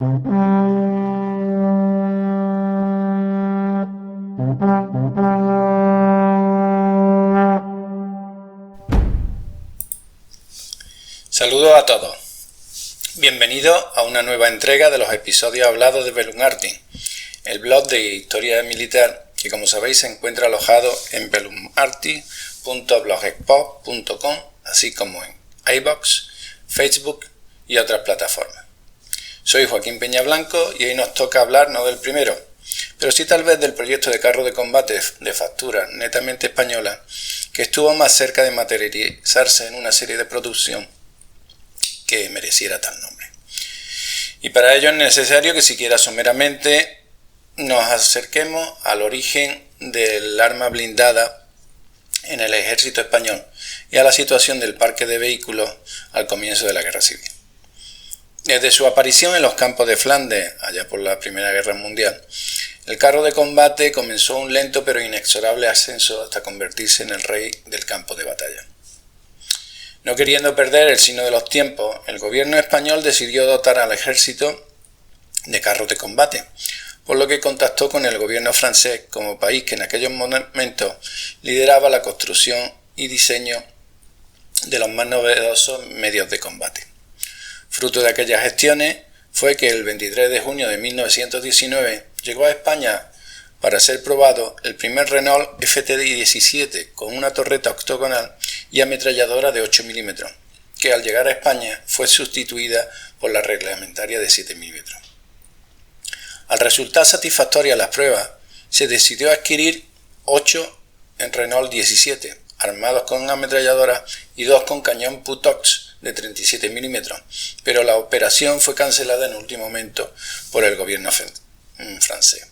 Saludos a todos. Bienvenidos a una nueva entrega de los episodios hablados de Bellum-Arty, el blog de historia militar que, como sabéis, se encuentra alojado en bellumarty.blogspot.com, así como en iVoox, Facebook y otras plataformas. Soy Joaquín Peñablanco y hoy nos toca hablar no del primero, pero sí tal vez del proyecto de carro de combate de factura netamente española, que estuvo más cerca de materializarse en una serie de producción que mereciera tal nombre. Y para ello es necesario que siquiera someramente nos acerquemos al origen del arma blindada en el ejército español y a la situación del parque de vehículos al comienzo de la Guerra Civil. Desde su aparición en los campos de Flandes, allá por la Primera Guerra Mundial, el carro de combate comenzó un lento pero inexorable ascenso hasta convertirse en el rey del campo de batalla. No queriendo perder el signo de los tiempos, el gobierno español decidió dotar al ejército de carros de combate, por lo que contactó con el gobierno francés como país que en aquellos momentos lideraba la construcción y diseño de los más novedosos medios de combate. Fruto de aquellas gestiones fue que el 23 de junio de 1919 llegó a España para ser probado el primer Renault FT-17 con una torreta octogonal y ametralladora de 8 mm, que al llegar a España fue sustituida por la reglamentaria de 7 mm. Al resultar satisfactorias las pruebas, se decidió adquirir 8 en Renault 17, armados con ametralladora y 2 con cañón Putox de 37 mm, pero la operación fue cancelada en último momento por el gobierno francés.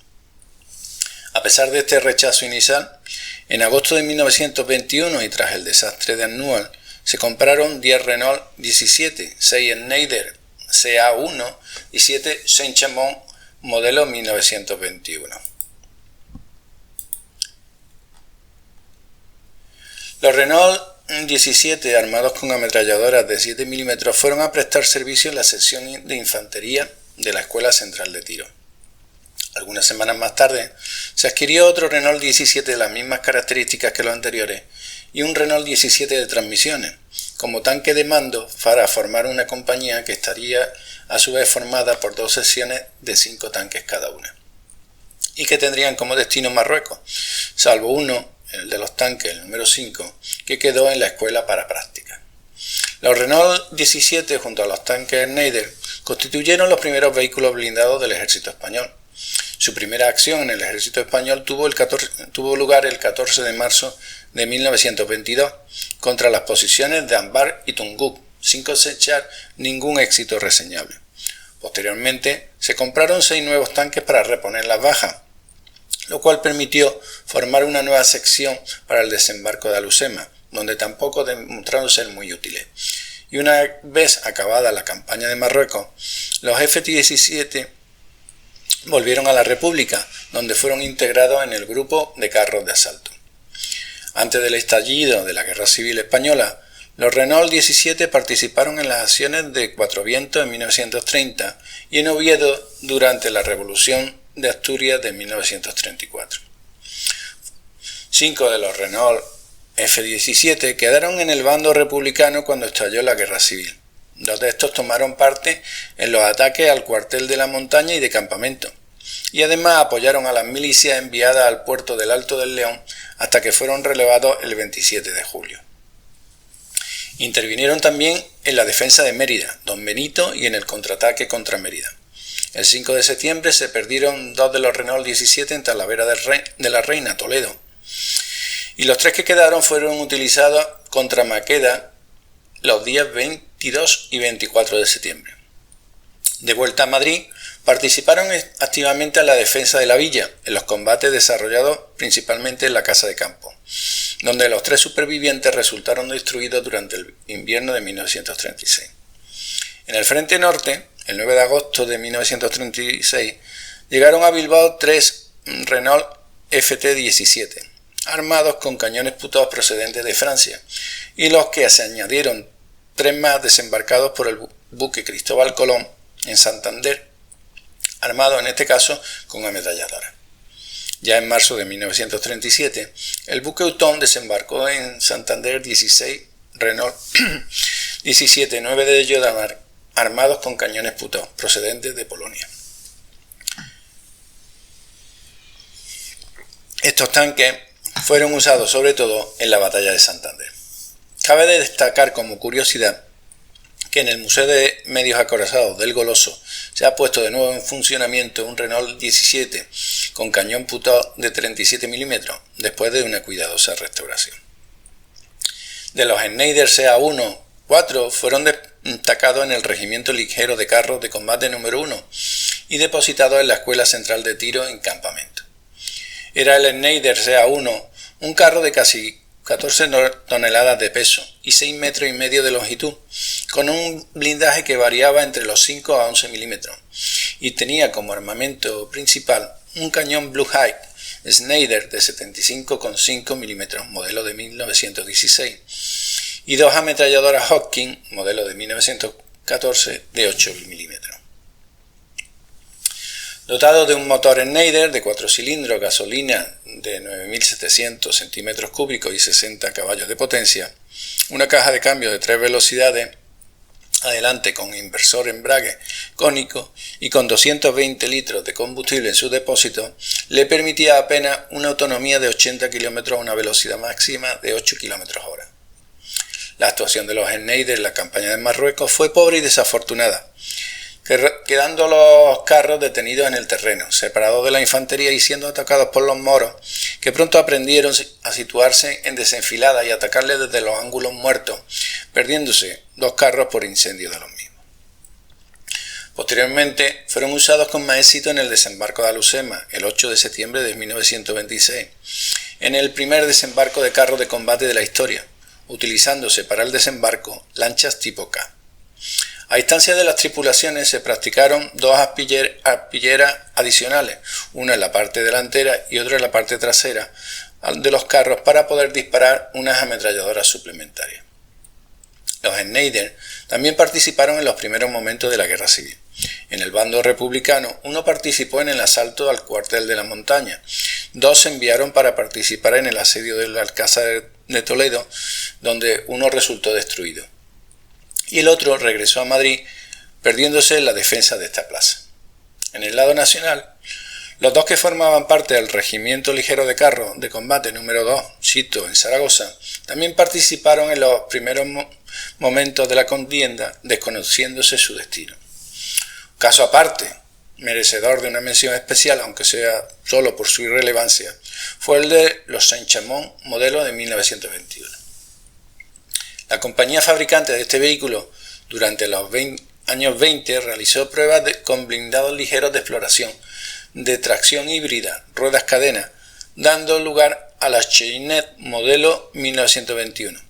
A pesar de este rechazo inicial, en agosto de 1921 y tras el desastre de Annual, se compraron 10 Renault 17, 6 Schneider CA1 y 7 Saint-Chamond modelo 1921. Los Renault 17 armados con ametralladoras de 7 mm fueron a prestar servicio en la sección de infantería de la Escuela Central de Tiro. Algunas semanas más tarde se adquirió otro Renault 17 de las mismas características que los anteriores y un Renault 17 de transmisiones, como tanque de mando para formar una compañía que estaría a su vez formada por 2 secciones de 5 tanques cada una, y que tendrían como destino Marruecos, salvo uno, el de los tanques, el número 5, que quedó en la escuela para práctica. Los Renault 17 junto a los tanques Schneider constituyeron los primeros vehículos blindados del ejército español. Su primera acción en el ejército español tuvo lugar el 14 de marzo de 1922 contra las posiciones de Anbar y Tungusk, sin cosechar ningún éxito reseñable. Posteriormente se compraron 6 nuevos tanques para reponer las bajas, lo cual permitió formar una nueva sección para el desembarco de Alusema, donde tampoco demostraron ser muy útiles. Y una vez acabada la campaña de Marruecos, los FT-17 volvieron a la República, donde fueron integrados en el grupo de carros de asalto. Antes del estallido de la Guerra Civil Española, los Renault 17 participaron en las acciones de Cuatro Vientos en 1930 y en Oviedo durante la Revolución de Asturias de 1934. 5 de los Renault F-17 quedaron en el bando republicano cuando estalló la Guerra Civil. 2 de estos tomaron parte en los ataques al cuartel de la montaña y de campamento, y además apoyaron a las milicias enviadas al puerto del Alto del León hasta que fueron relevados el 27 de julio. Intervinieron también en la defensa de Mérida, Don Benito y en el contraataque contra Mérida. El 5 de septiembre se perdieron 2 de los Renault 17 en Talavera de la Reina, Toledo, y los 3 que quedaron fueron utilizados contra Maqueda los días 22 y 24 de septiembre. De vuelta a Madrid, participaron activamente en la defensa de la villa, en los combates desarrollados principalmente en la Casa de Campo, donde los 3 supervivientes resultaron destruidos durante el invierno de 1936. En el frente norte, el 9 de agosto de 1936, llegaron a Bilbao 3 Renault FT-17, armados con cañones Putox procedentes de Francia, y los que se añadieron 3 más desembarcados por el buque Cristóbal Colón en Santander armados en este caso con ametralladoras. Ya en marzo de 1937, el buque Houghton desembarcó en Santander 16 Renault 17-9 de Jodamar, armados con cañones Putov procedentes de Polonia. Estos tanques fueron usados sobre todo en la batalla de Santander. Cabe destacar como curiosidad que en el Museo de Medios Acorazados del Goloso se ha puesto de nuevo en funcionamiento un Renault 17 con cañón Putov de 37 mm después de una cuidadosa restauración. De los Schneider SA-1, 4 fueron destacados en el Regimiento Ligero de Carros de Combate número 1 y depositados en la Escuela Central de Tiro en Campamento. Era el Schneider SA-1, un carro de casi 14 toneladas de peso y 6,5 metros de longitud, con un blindaje que variaba entre los 5 a 11 milímetros, y tenía como armamento principal un cañón Blue Hawk Schneider de 75,5 milímetros, modelo de 1916, y dos ametralladoras Hopkins, modelo de 1914, de 8 milímetros. Dotado de un motor Schneider de 4 cilindros, gasolina de 9.700 centímetros cúbicos y 60 caballos de potencia, una caja de cambio de 3 velocidades, adelante con inversor embrague cónico y con 220 litros de combustible en su depósito, le permitía apenas una autonomía de 80 km a una velocidad máxima de 8 km/h. La actuación de los Schneider en la campaña de Marruecos fue pobre y desafortunada, quedando los carros detenidos en el terreno, separados de la infantería y siendo atacados por los moros, que pronto aprendieron a situarse en desenfilada y atacarles desde los ángulos muertos, perdiéndose 2 carros por incendio de los mismos. Posteriormente fueron usados con más éxito en el desembarco de Alucema, el 8 de septiembre de 1926, en el primer desembarco de carros de combate de la historia, utilizándose para el desembarco lanchas tipo K. A instancia de las tripulaciones se practicaron 2 arpilleras adicionales, una en la parte delantera y otra en la parte trasera de los carros para poder disparar unas ametralladoras suplementarias. Los Schneider también participaron en los primeros momentos de la Guerra Civil. En el bando republicano, uno participó en el asalto al cuartel de la montaña, 2 se enviaron para participar en el asedio del Alcázar de Toledo, donde uno resultó destruido, y el otro regresó a Madrid, perdiéndose en la defensa de esta plaza. En el lado nacional, los 2 que formaban parte del Regimiento Ligero de Carros de Combate número 2, Sito, en Zaragoza, también participaron en los primeros momentos de la contienda, desconociéndose su destino. Caso aparte, merecedor de una mención especial, aunque sea solo por su irrelevancia, fue el de los Saint-Chamond, modelo de 1921. La compañía fabricante de este vehículo, durante los años 20, realizó pruebas con blindados ligeros de exploración, de tracción híbrida, ruedas cadena, dando lugar a la Cheyenne modelo 1921,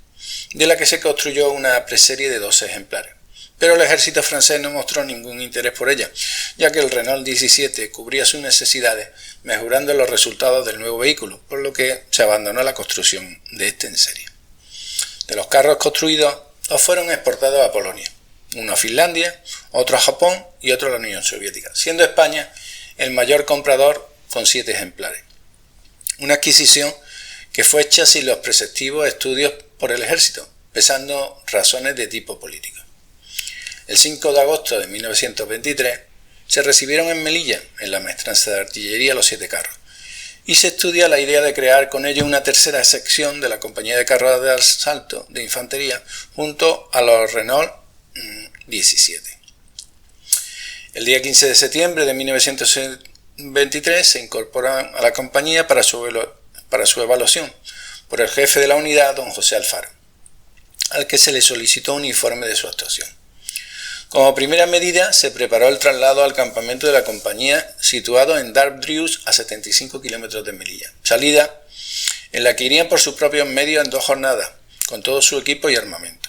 de la que se construyó una preserie de 12 ejemplares. Pero el ejército francés no mostró ningún interés por ella, ya que el Renault 17 cubría sus necesidades, mejorando los resultados del nuevo vehículo, por lo que se abandonó la construcción de este en serie. De los carros construidos, 2 fueron exportados a Polonia, uno a Finlandia, otro a Japón y otro a la Unión Soviética, siendo España el mayor comprador con 7 ejemplares. Una adquisición que fue hecha sin los preceptivos estudios por el ejército, pesando razones de tipo político. El 5 de agosto de 1923 se recibieron en Melilla, en la maestranza de artillería, los 7 carros, y se estudia la idea de crear con ello una tercera sección de la compañía de carros de asalto de infantería junto a los Renault 17. El día 15 de septiembre de 1923 se incorporan a la compañía para su evaluación por el jefe de la unidad, don José Alfaro, al que se le solicitó un informe de su actuación. Como primera medida, se preparó el traslado al campamento de la compañía situado en Dardrius, a 75 kilómetros de Melilla, salida en la que irían por sus propios medios en 2 jornadas, con todo su equipo y armamento.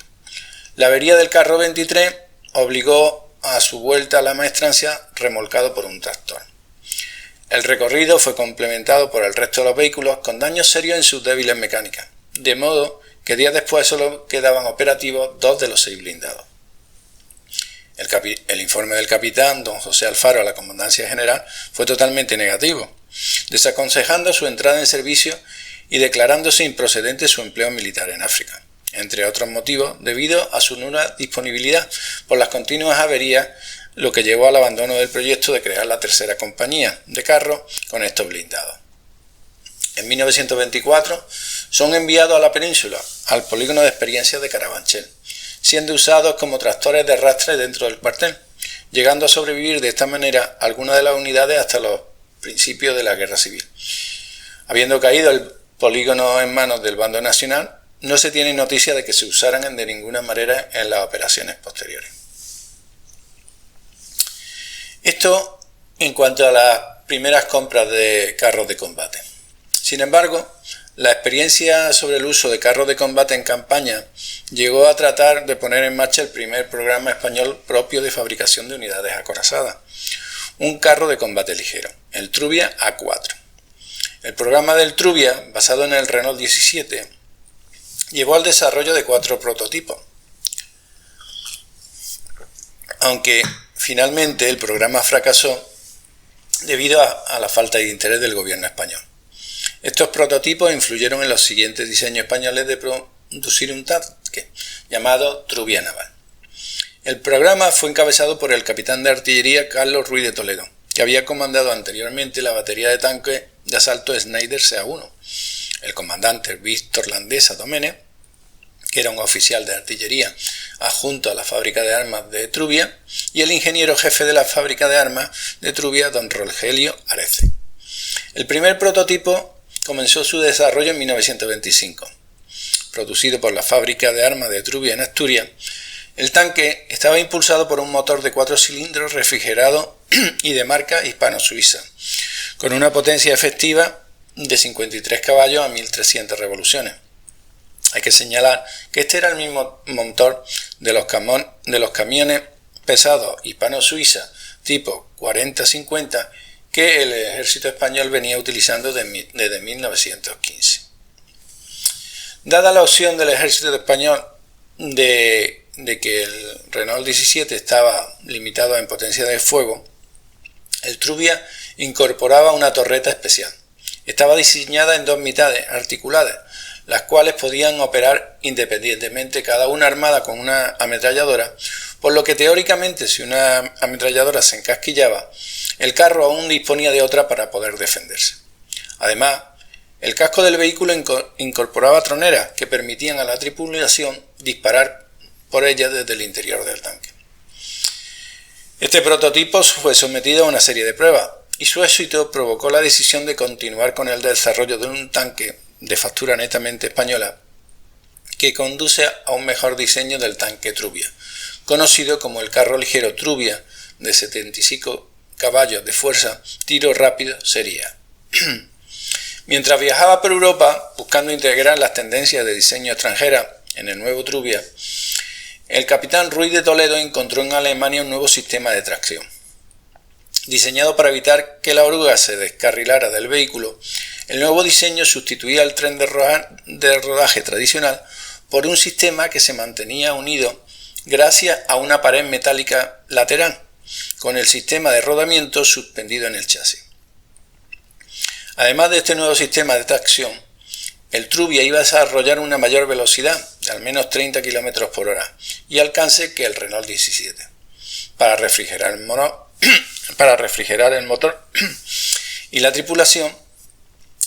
La avería del carro 23 obligó a su vuelta a la maestranza remolcado por un tractor. El recorrido fue complementado por el resto de los vehículos con daños serios en sus débiles mecánicas, de modo que días después solo quedaban operativos 2 de los 6 blindados. El informe del capitán don José Alfaro a la Comandancia General fue totalmente negativo, desaconsejando su entrada en servicio y declarándose improcedente su empleo militar en África, entre otros motivos debido a su nula disponibilidad por las continuas averías, lo que llevó al abandono del proyecto de crear la tercera compañía de carros con estos blindados. En 1924 son enviados a la península, al polígono de experiencias de Carabanchel, siendo usados como tractores de arrastre dentro del cuartel, llegando a sobrevivir de esta manera algunas de las unidades hasta los principios de la Guerra Civil. Habiendo caído el polígono en manos del bando nacional, no se tiene noticia de que se usaran de ninguna manera en las operaciones posteriores. Esto en cuanto a las primeras compras de carros de combate. Sin embargo, la experiencia sobre el uso de carros de combate en campaña llegó a tratar de poner en marcha el primer programa español propio de fabricación de unidades acorazadas, un carro de combate ligero, el Trubia A4. El programa del Trubia, basado en el Renault 17, llevó al desarrollo de 4 prototipos, aunque finalmente el programa fracasó debido a la falta de interés del gobierno español. Estos prototipos influyeron en los siguientes diseños españoles de producir un tanque, llamado Trubia Naval. El programa fue encabezado por el capitán de artillería Carlos Ruiz de Toledo, que había comandado anteriormente la batería de tanques de asalto Schneider SA-1, el comandante Víctor Landesa Domene, que era un oficial de artillería adjunto a la fábrica de armas de Trubia, y el ingeniero jefe de la fábrica de armas de Trubia, don Rogelio Arece. El primer prototipo comenzó su desarrollo en 1925. Producido por la fábrica de armas de Trubia en Asturias, el tanque estaba impulsado por un motor de 4 cilindros refrigerado y de marca hispano-suiza, con una potencia efectiva de 53 caballos a 1300 revoluciones. Hay que señalar que este era el mismo motor de los camiones pesados hispano-suiza tipo 40-50 que el ejército español venía utilizando desde 1915. Dada la opción del ejército español de que el Renault 17 estaba limitado en potencia de fuego, el Trubia incorporaba una torreta especial. Estaba diseñada en 2 mitades articuladas, las cuales podían operar independientemente, cada una armada con una ametralladora, por lo que teóricamente si una ametralladora se encasquillaba, el carro aún disponía de otra para poder defenderse. Además, el casco del vehículo incorporaba troneras que permitían a la tripulación disparar por ellas desde el interior del tanque. Este prototipo fue sometido a una serie de pruebas y su éxito provocó la decisión de continuar con el desarrollo de un tanque de factura netamente española que conduce a un mejor diseño del tanque Trubia, conocido como el carro ligero Trubia de 75 caballos de fuerza, tiro rápido serie A. Mientras viajaba por Europa buscando integrar las tendencias de diseño extranjera en el nuevo Trubia, el capitán Ruiz de Toledo encontró en Alemania un nuevo sistema de tracción. Diseñado para evitar que la oruga se descarrilara del vehículo, el nuevo diseño sustituía el tren de rodaje tradicional por un sistema que se mantenía unido gracias a una pared metálica lateral, con el sistema de rodamiento suspendido en el chasis. Además de este nuevo sistema de tracción, el Trubia iba a desarrollar una mayor velocidad, de al menos 30 km por hora, y alcance que el Renault 17. Para refrigerar el motor y la tripulación,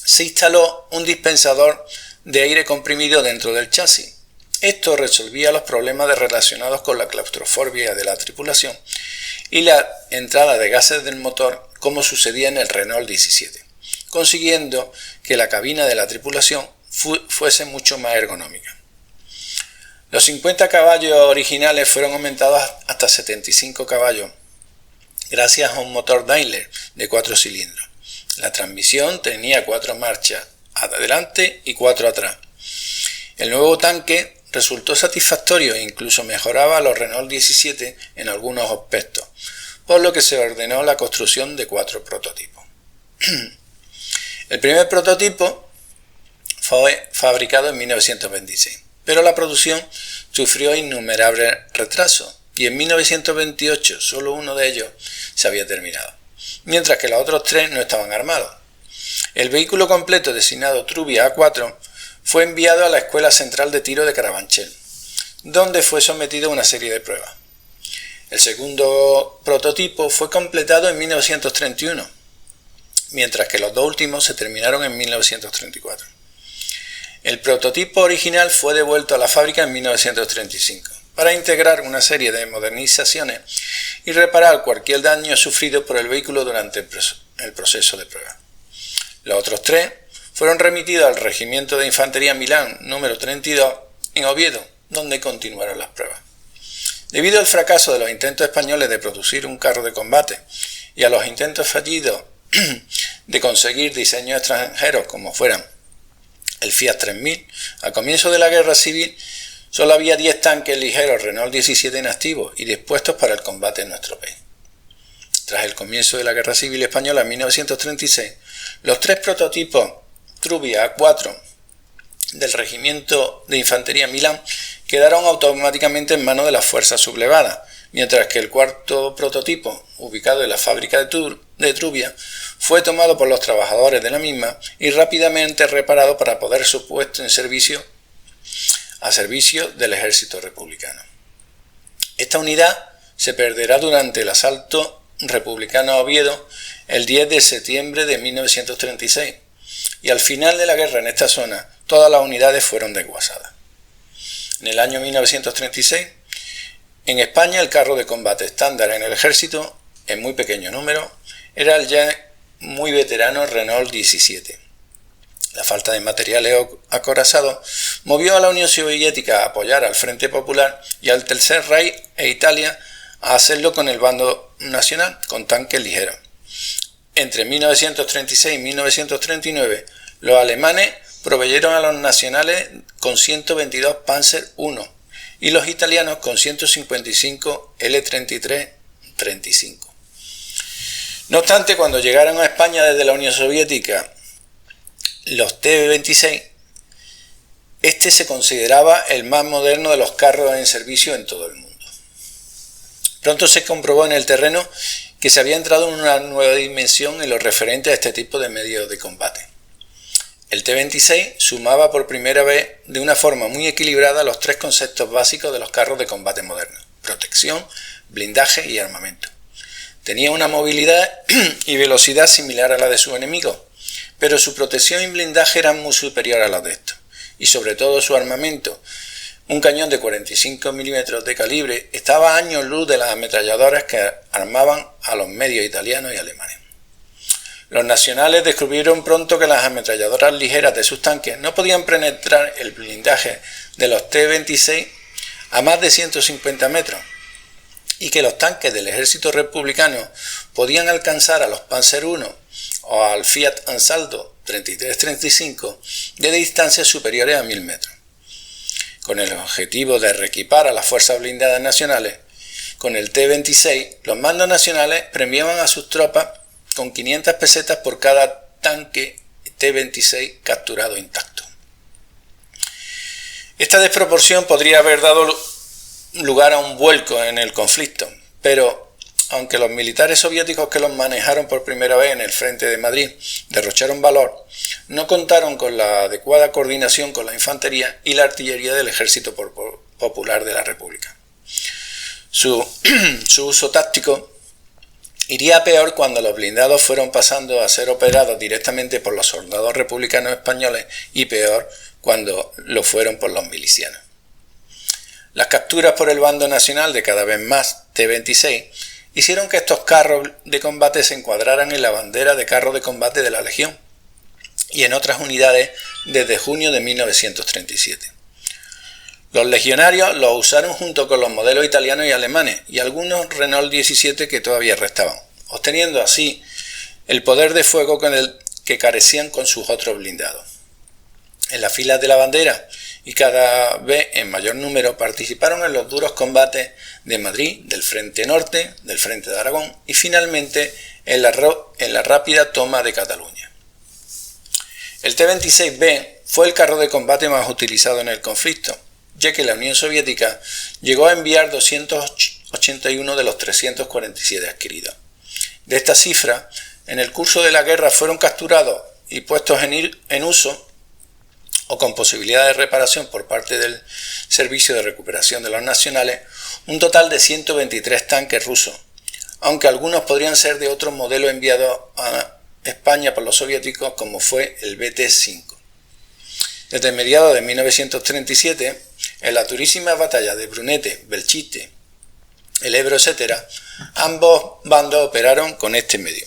se instaló un dispensador de aire comprimido dentro del chasis. Esto resolvía los problemas relacionados con la claustrofobia de la tripulación y la entrada de gases del motor, como sucedía en el Renault 17, consiguiendo que la cabina de la tripulación fuese mucho más ergonómica. Los 50 caballos originales fueron aumentados hasta 75 caballos gracias a un motor Daimler de 4 cilindros. La transmisión tenía 4 marchas adelante y 4 atrás. El nuevo tanque resultó satisfactorio e incluso mejoraba a los Renault 17 en algunos aspectos, por lo que se ordenó la construcción de 4 prototipos. El primer prototipo fue fabricado en 1926, pero la producción sufrió innumerables retrasos y en 1928 solo uno de ellos se había terminado, mientras que los otros 3 no estaban armados. El vehículo completo designado Trubia A4 fue enviado a la Escuela Central de Tiro de Carabanchel, donde fue sometido a una serie de pruebas. El segundo prototipo fue completado en 1931, mientras que los 2 últimos se terminaron en 1934. El prototipo original fue devuelto a la fábrica en 1935 para integrar una serie de modernizaciones y reparar cualquier daño sufrido por el vehículo durante el proceso de prueba. Los otros 3 fueron remitidos al Regimiento de Infantería Milán número 32 en Oviedo, donde continuaron las pruebas. Debido al fracaso de los intentos españoles de producir un carro de combate y a los intentos fallidos de conseguir diseños extranjeros como fueran el Fiat 3000, al comienzo de la Guerra Civil solo había 10 tanques ligeros Renault 17 en activo y dispuestos para el combate en nuestro país. Tras el comienzo de la Guerra Civil Española en 1936, los 3 prototipos Trubia A4 del Regimiento de Infantería Milán quedaron automáticamente en manos de las fuerzas sublevadas, mientras que el 4º prototipo, ubicado en la fábrica de Trubia, fue tomado por los trabajadores de la misma y rápidamente reparado para poder ser puesto a servicio del ejército republicano. Esta unidad se perderá durante el asalto republicano a Oviedo el 10 de septiembre de 1936 y al final de la guerra en esta zona todas las unidades fueron desguazadas. En el año 1936, en España el carro de combate estándar en el ejército, en muy pequeño número, era el ya muy veterano Renault 17. La falta de materiales acorazados movió a la Unión Soviética a apoyar al Frente Popular y al Tercer Reich e Italia a hacerlo con el bando nacional, con tanques ligeros. Entre 1936 y 1939, los alemanes proveyeron a los nacionales con 122 Panzer I y los italianos con 155 L-33-35. No obstante, cuando llegaron a España desde la Unión Soviética los T-26, este se consideraba el más moderno de los carros en servicio en todo el mundo. Pronto se comprobó en el terreno que se había entrado en una nueva dimensión en lo referente a este tipo de medios de combate. El T-26 sumaba por primera vez de una forma muy equilibrada los 3 conceptos básicos de los carros de combate modernos: protección, blindaje y armamento. Tenía una movilidad y velocidad similar a la de sus enemigos, pero su protección y blindaje eran muy superior a los de estos, y sobre todo su armamento. Un cañón de 45 milímetros de calibre estaba a años luz de las ametralladoras que armaban a los medios italianos y alemanes. Los nacionales descubrieron pronto que las ametralladoras ligeras de sus tanques no podían penetrar el blindaje de los T-26 a más de 150 metros, y que los tanques del ejército republicano podían alcanzar a los Panzer I o al Fiat Ansaldo 33-35 de distancias superiores a 1000 metros. Con el objetivo de reequipar a las fuerzas blindadas nacionales, con el T-26 los mandos nacionales premiaban a sus tropas con 500 pesetas por cada tanque T-26 capturado intacto. Esta desproporción podría haber dado lugar a un vuelco en el conflicto, pero aunque los militares soviéticos que los manejaron por primera vez en el frente de Madrid derrocharon valor, no contaron con la adecuada coordinación con la infantería y la artillería del Ejército Popular de la República. Su uso táctico iría peor cuando los blindados fueron pasando a ser operados directamente por los soldados republicanos españoles y peor cuando lo fueron por los milicianos. Las capturas por el bando nacional de cada vez más T-26 hicieron que estos carros de combate se encuadraran en la bandera de carro de combate de la Legión y en otras unidades desde junio de 1937. Los legionarios los usaron junto con los modelos italianos y alemanes y algunos Renault 17 que todavía restaban, obteniendo así el poder de fuego con el que carecían con sus otros blindados. En las filas de la bandera y cada vez en mayor número participaron en los duros combates de Madrid, del Frente Norte, del Frente de Aragón y finalmente en la rápida toma de Cataluña. El T-26B fue el carro de combate más utilizado en el conflicto, ya que la Unión Soviética llegó a enviar 208 281 de los 347 adquiridos. De esta cifra, en el curso de la guerra fueron capturados y puestos en uso o con posibilidad de reparación por parte del Servicio de Recuperación de los Nacionales un total de 123 tanques rusos, aunque algunos podrían ser de otros modelos enviados a España por los soviéticos, como fue el BT-5. Desde mediados de 1937, en la durísima batalla de Brunete, Belchite, el Ebro, etc., ambos bandos operaron con este medio.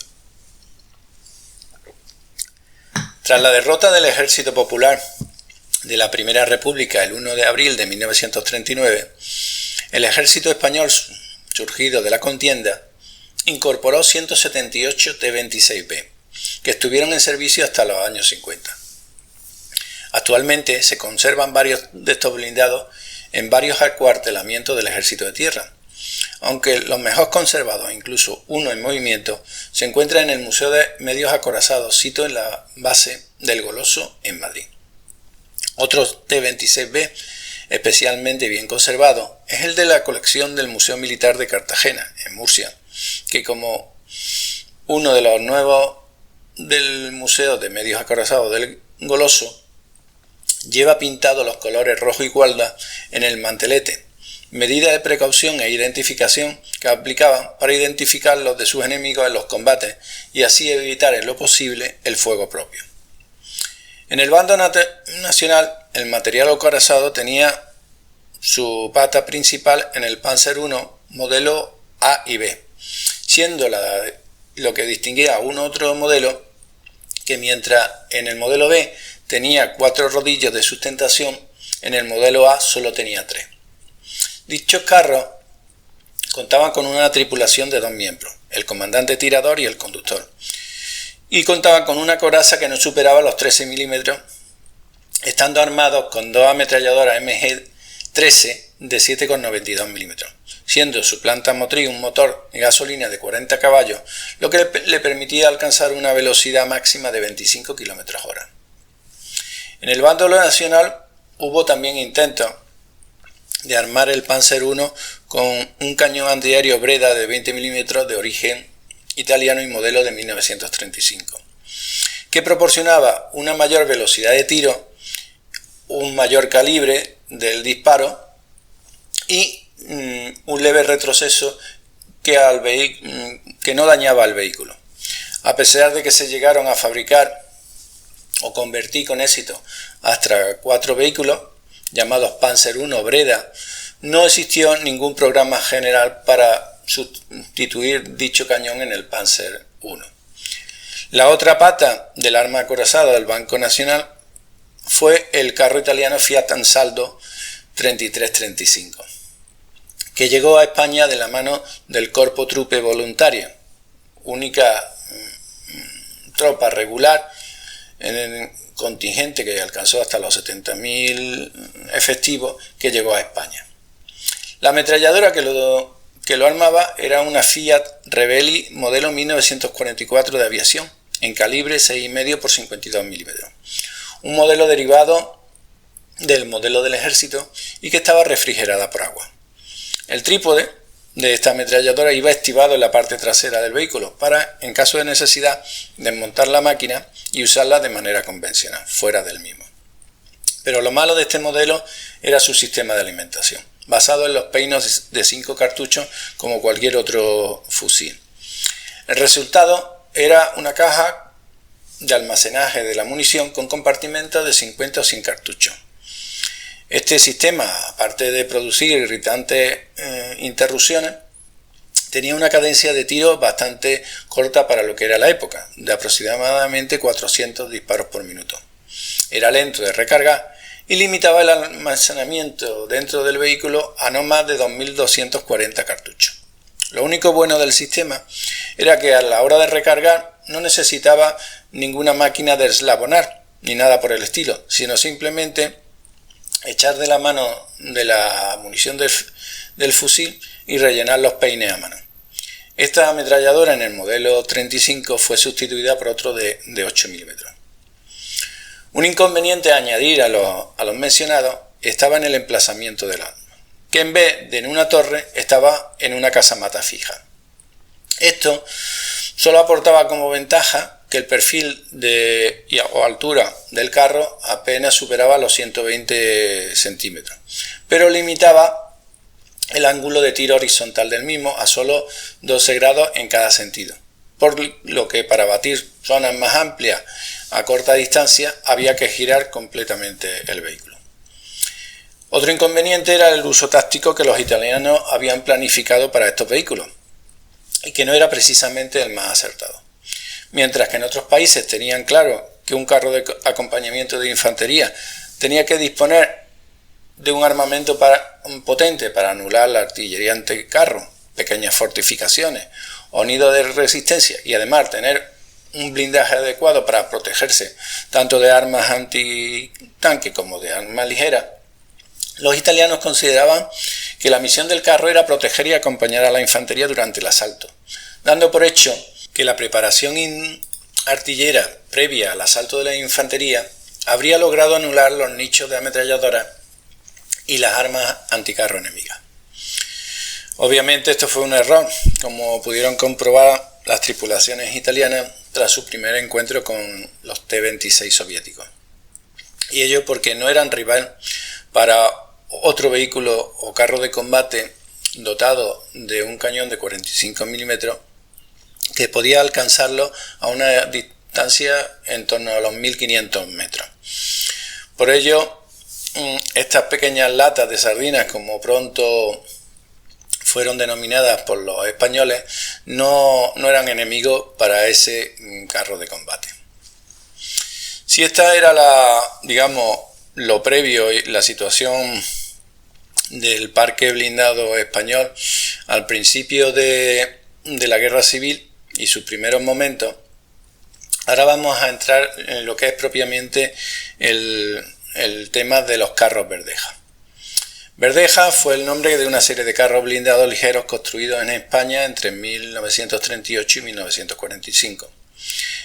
Tras la derrota del Ejército Popular de la Primera República el 1 de abril de 1939, el ejército español surgido de la contienda incorporó 178 T-26B, que estuvieron en servicio hasta los años 50. Actualmente se conservan varios de estos blindados en varios acuartelamientos del Ejército de Tierra, aunque los mejor conservados, incluso uno en movimiento, se encuentra en el Museo de Medios Acorazados, sito en la base del Goloso en Madrid. Otro T-26B especialmente bien conservado es el de la colección del Museo Militar de Cartagena, en Murcia, que como uno de los nuevos del Museo de Medios Acorazados del Goloso, lleva pintado los colores rojo y gualda en el mantelete, medida de precaución e identificación que aplicaban para identificar los de sus enemigos en los combates y así evitar en lo posible el fuego propio. En el bando nacional, el material acorazado tenía su pata principal en el Panzer I modelo A y B, siendo lo que distinguía a un otro modelo que mientras en el modelo B tenía 4 rodillos de sustentación, en el modelo A solo tenía 3. Dichos carros contaban con una tripulación de 2 miembros, el comandante tirador y el conductor, y contaban con una coraza que no superaba los 13 milímetros, estando armados con 2 ametralladoras MG-13 de 7,92 milímetros, siendo su planta motriz un motor de gasolina de 40 caballos, lo que le permitía alcanzar una velocidad máxima de 25 km/h. En el bando nacional hubo también intentos de armar el Panzer I con un cañón antiaéreo Breda de 20 milímetros de origen italiano y modelo de 1935, que proporcionaba una mayor velocidad de tiro, un mayor calibre del disparo y un leve retroceso que no dañaba al vehículo. A pesar de que se llegaron a fabricar o convertir con éxito hasta 4 vehículos, llamados Panzer I Breda, no existió ningún programa general para sustituir dicho cañón en el Panzer I. La otra pata del arma acorazada del Banco Nacional fue el carro italiano Fiat Ansaldo 3335, que llegó a España de la mano del Corpo Truppe Voluntarie, única tropa regular en el contingente que alcanzó hasta los 70.000 efectivos que llegó a España. La ametralladora que lo armaba era una Fiat Rebelli modelo 1944 de aviación, en calibre 6,5 por 52 milímetros, un modelo derivado del modelo del ejército y que estaba refrigerada por agua. El trípode de esta ametralladora iba estibado en la parte trasera del vehículo para, en caso de necesidad, desmontar la máquina y usarla de manera convencional, fuera del mismo. Pero lo malo de este modelo era su sistema de alimentación, basado en los peinos de 5 cartuchos como cualquier otro fusil. El resultado era una caja de almacenaje de la munición con compartimentos de 50 o 100 cartuchos. Este sistema, aparte de producir irritantes interrupciones, tenía una cadencia de tiro bastante corta para lo que era la época, de aproximadamente 400 disparos por minuto. Era lento de recargar y limitaba el almacenamiento dentro del vehículo a no más de 2.240 cartuchos. Lo único bueno del sistema era que a la hora de recargar no necesitaba ninguna máquina de eslabonar ni nada por el estilo, sino simplemente echar de la mano de la munición del fusil y rellenar los peines a mano. Esta ametralladora en el modelo 35 fue sustituida por otro de 8 milímetros. Un inconveniente a añadir a los mencionados estaba en el emplazamiento del arma. que en vez de en una torre estaba en una casamata fija. Esto solo aportaba como ventaja que el perfil o altura del carro apenas superaba los 120 centímetros, pero limitaba el ángulo de tiro horizontal del mismo a solo 12 grados en cada sentido, por lo que para batir zonas más amplias a corta distancia había que girar completamente el vehículo. Otro inconveniente era el uso táctico que los italianos habían planificado para estos vehículos y que no era precisamente el más acertado. Mientras que en otros países tenían claro que un carro de acompañamiento de infantería tenía que disponer de un armamento potente para anular la artillería anticarro, pequeñas fortificaciones o nidos de resistencia y además tener un blindaje adecuado para protegerse tanto de armas antitanque como de armas ligeras, los italianos consideraban que la misión del carro era proteger y acompañar a la infantería durante el asalto, dando por hecho que la preparación artillera previa al asalto de la infantería habría logrado anular los nichos de ametralladoras y las armas anticarro enemigas. Obviamente esto fue un error, como pudieron comprobar las tripulaciones italianas tras su primer encuentro con los T-26 soviéticos. Y ello porque no eran rival para otro vehículo o carro de combate dotado de un cañón de 45 milímetros que podía alcanzarlo a una distancia en torno a los 1500 metros. Por ello, estas pequeñas latas de sardinas, como pronto fueron denominadas por los españoles, no eran enemigos para ese carro de combate. Si esta era lo previo y la situación del parque blindado español al principio de la guerra civil y sus primeros momentos, ahora vamos a entrar en lo que es propiamente el tema de los carros Verdeja. Verdeja fue el nombre de una serie de carros blindados ligeros construidos en España entre 1938 y 1945,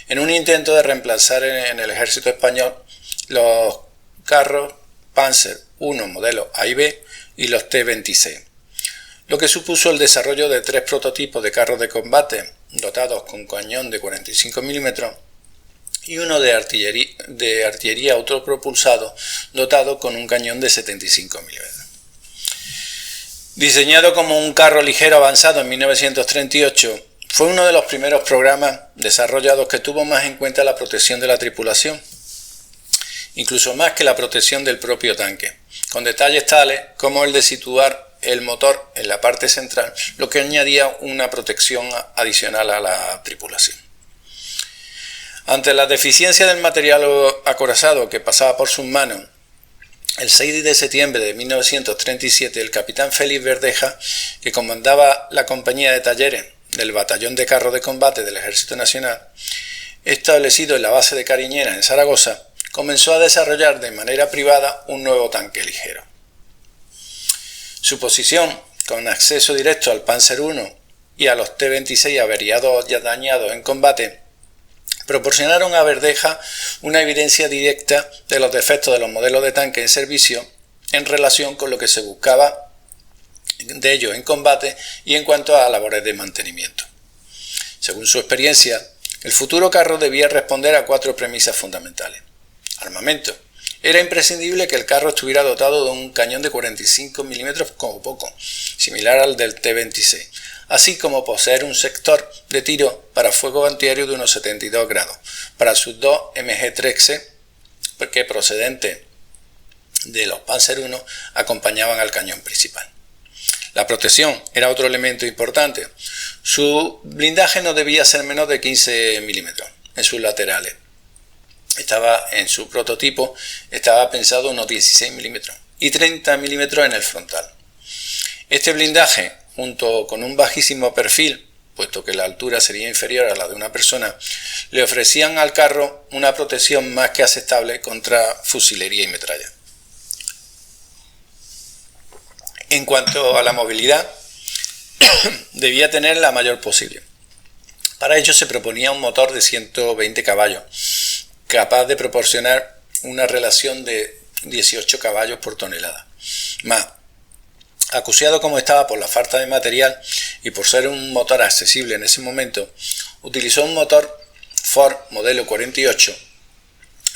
en un intento de reemplazar en el ejército español los carros Panzer I modelo A y B y los T-26, lo que supuso el desarrollo de 3 prototipos de carros de combate dotados con cañón de 45 milímetros y uno de artillería autopropulsado dotado con un cañón de 75 milímetros. Diseñado como un carro ligero avanzado en 1938, fue uno de los primeros programas desarrollados que tuvo más en cuenta la protección de la tripulación, incluso más que la protección del propio tanque, con detalles tales como el de situar el motor en la parte central, lo que añadía una protección adicional a la tripulación. Ante la deficiencia del material acorazado que pasaba por sus manos, el 6 de septiembre de 1937 el capitán Félix Verdeja, que comandaba la compañía de talleres del batallón de carros de combate del Ejército Nacional, establecido en la base de Cariñena en Zaragoza, comenzó a desarrollar de manera privada un nuevo tanque ligero. Su posición, con acceso directo al Panzer I y a los T-26 averiados y dañados en combate, proporcionaron a Verdeja una evidencia directa de los defectos de los modelos de tanque en servicio en relación con lo que se buscaba de ellos en combate y en cuanto a labores de mantenimiento. Según su experiencia, el futuro carro debía responder a 4 premisas fundamentales. Armamento. Era imprescindible que el carro estuviera dotado de un cañón de 45 milímetros como poco, similar al del T-26, así como poseer un sector de tiro para fuego antiaéreo de unos 72 grados, para sus 2 MG-13, que procedentes de los Panzer I acompañaban al cañón principal. La protección era otro elemento importante. Su blindaje no debía ser menos de 15 milímetros en sus laterales. En su prototipo estaba pensado unos 16 milímetros y 30 milímetros en el frontal. Este blindaje, junto con un bajísimo perfil, puesto que la altura sería inferior a la de una persona, le ofrecían al carro una protección más que aceptable contra fusilería y metralla. En cuanto a la movilidad, debía tener la mayor posible. Para ello se proponía un motor de 120 caballos, capaz de proporcionar una relación de 18 caballos por tonelada, más Acuciado como estaba por la falta de material y por ser un motor accesible en ese momento, utilizó un motor Ford modelo 48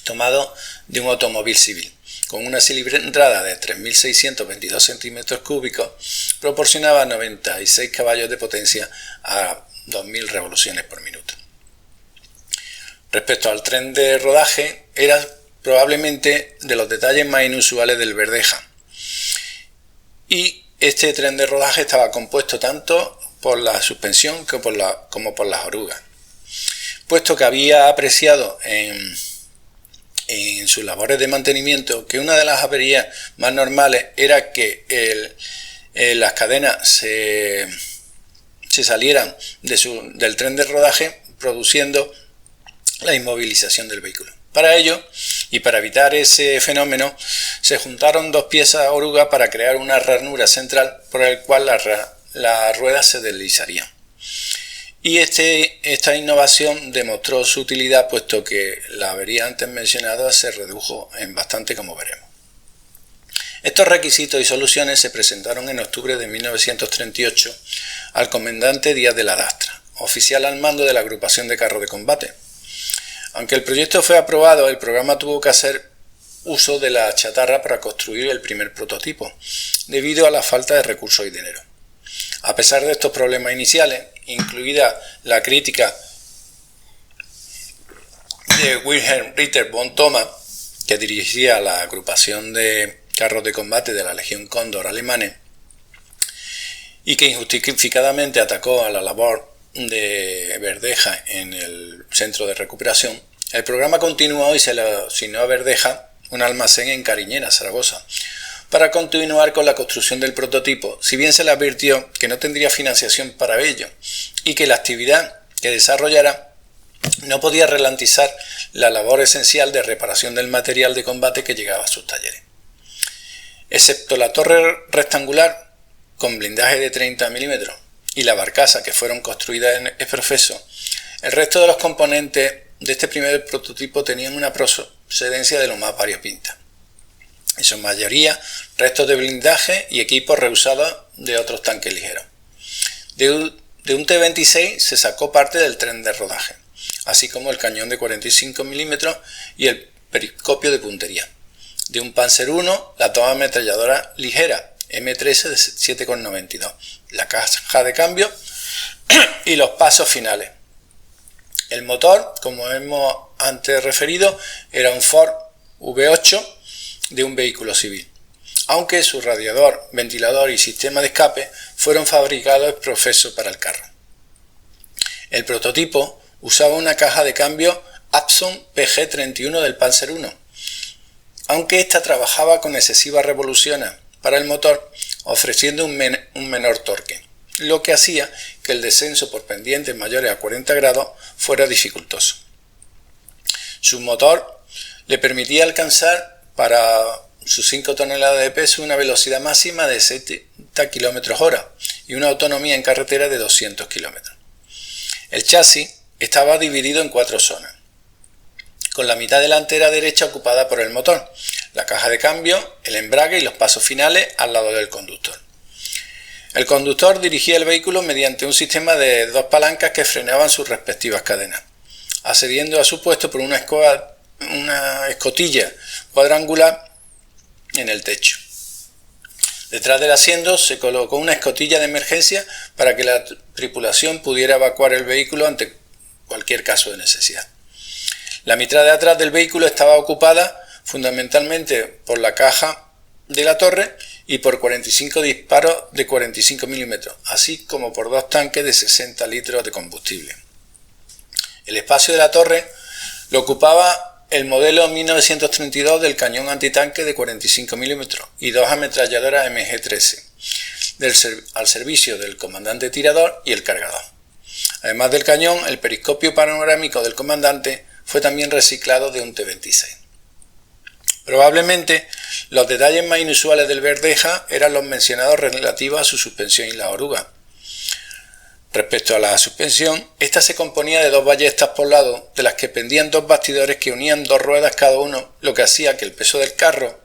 tomado de un automóvil civil. Con una cilindrada de 3.622 centímetros cúbicos, proporcionaba 96 caballos de potencia a 2.000 revoluciones por minuto. Respecto al tren de rodaje, era probablemente de los detalles más inusuales del Verdeja. Y este tren de rodaje estaba compuesto tanto por la suspensión como por las orugas, puesto que había apreciado en sus labores de mantenimiento que una de las averías más normales era que las cadenas se salieran del tren de rodaje, produciendo la inmovilización del vehículo. Para ello, y para evitar ese fenómeno, se juntaron dos piezas oruga para crear una ranura central por el cual las ruedas se deslizarían. Y esta innovación demostró su utilidad, puesto que la avería antes mencionada se redujo en bastante, como veremos. Estos requisitos y soluciones se presentaron en octubre de 1938 al comandante Díaz de la Dastra, oficial al mando de la agrupación de carros de combate. Aunque el proyecto fue aprobado, el programa tuvo que hacer uso de la chatarra para construir el primer prototipo, debido a la falta de recursos y dinero. A pesar de estos problemas iniciales, incluida la crítica de Wilhelm Ritter von Thoma, que dirigía la agrupación de carros de combate de la Legión Cóndor alemanes, y que injustificadamente atacó a la labor de Verdeja en el centro de recuperación, el programa continuó y se le asignó a Verdeja un almacén en Cariñena, Zaragoza, para continuar con la construcción del prototipo, si bien se le advirtió que no tendría financiación para ello y que la actividad que desarrollara no podía ralentizar la labor esencial de reparación del material de combate que llegaba a sus talleres. Excepto la torre rectangular con blindaje de 30 mm y la barcaza, que fueron construidas en exprofeso, el resto de los componentes de este primer prototipo tenían una procedencia de lo más variopinta. En su mayoría, restos de blindaje y equipos reusados de otros tanques ligeros. De un T-26 se sacó parte del tren de rodaje, así como el cañón de 45 mm y el periscopio de puntería. De un Panzer I, la toma ametralladora ligera M13 de 7,92, la caja de cambio y los pasos finales. El motor, como hemos antes referido, era un Ford V8 de un vehículo civil, aunque su radiador, ventilador y sistema de escape fueron fabricados exprofeso para el carro. El prototipo usaba una caja de cambio Epson PG31 del Panzer I, aunque ésta trabajaba con excesivas revoluciones para el motor, ofreciendo un menor torque, lo que hacía que el descenso por pendientes mayores a 40 grados fuera dificultoso. Su motor le permitía alcanzar para sus 5 toneladas de peso una velocidad máxima de 70 km/h y una autonomía en carretera de 200 km. El chasis estaba dividido en 4 zonas, con la mitad delantera derecha ocupada por el motor, la caja de cambio, el embrague y los pasos finales al lado del conductor. El conductor dirigía el vehículo mediante un sistema de 2 palancas que frenaban sus respectivas cadenas, accediendo a su puesto por una escotilla cuadrangular en el techo. Detrás del asiento se colocó una escotilla de emergencia para que la tripulación pudiera evacuar el vehículo ante cualquier caso de necesidad. La mitad de atrás del vehículo estaba ocupada fundamentalmente por la caja de la torre y por 45 disparos de 45 mm, así como por 2 tanques de 60 litros de combustible. El espacio de la torre lo ocupaba el modelo 1932 del cañón antitanque de 45 mm y 2 ametralladoras MG-13 al servicio del comandante tirador y el cargador. Además del cañón, el periscopio panorámico del comandante fue también reciclado de un T-26. Probablemente los detalles más inusuales del Verdeja eran los mencionados relativos a su suspensión y la oruga. Respecto a la suspensión, esta se componía de 2 ballestas por lado, de las que pendían 2 bastidores que unían 2 ruedas cada uno, lo que hacía que el peso del carro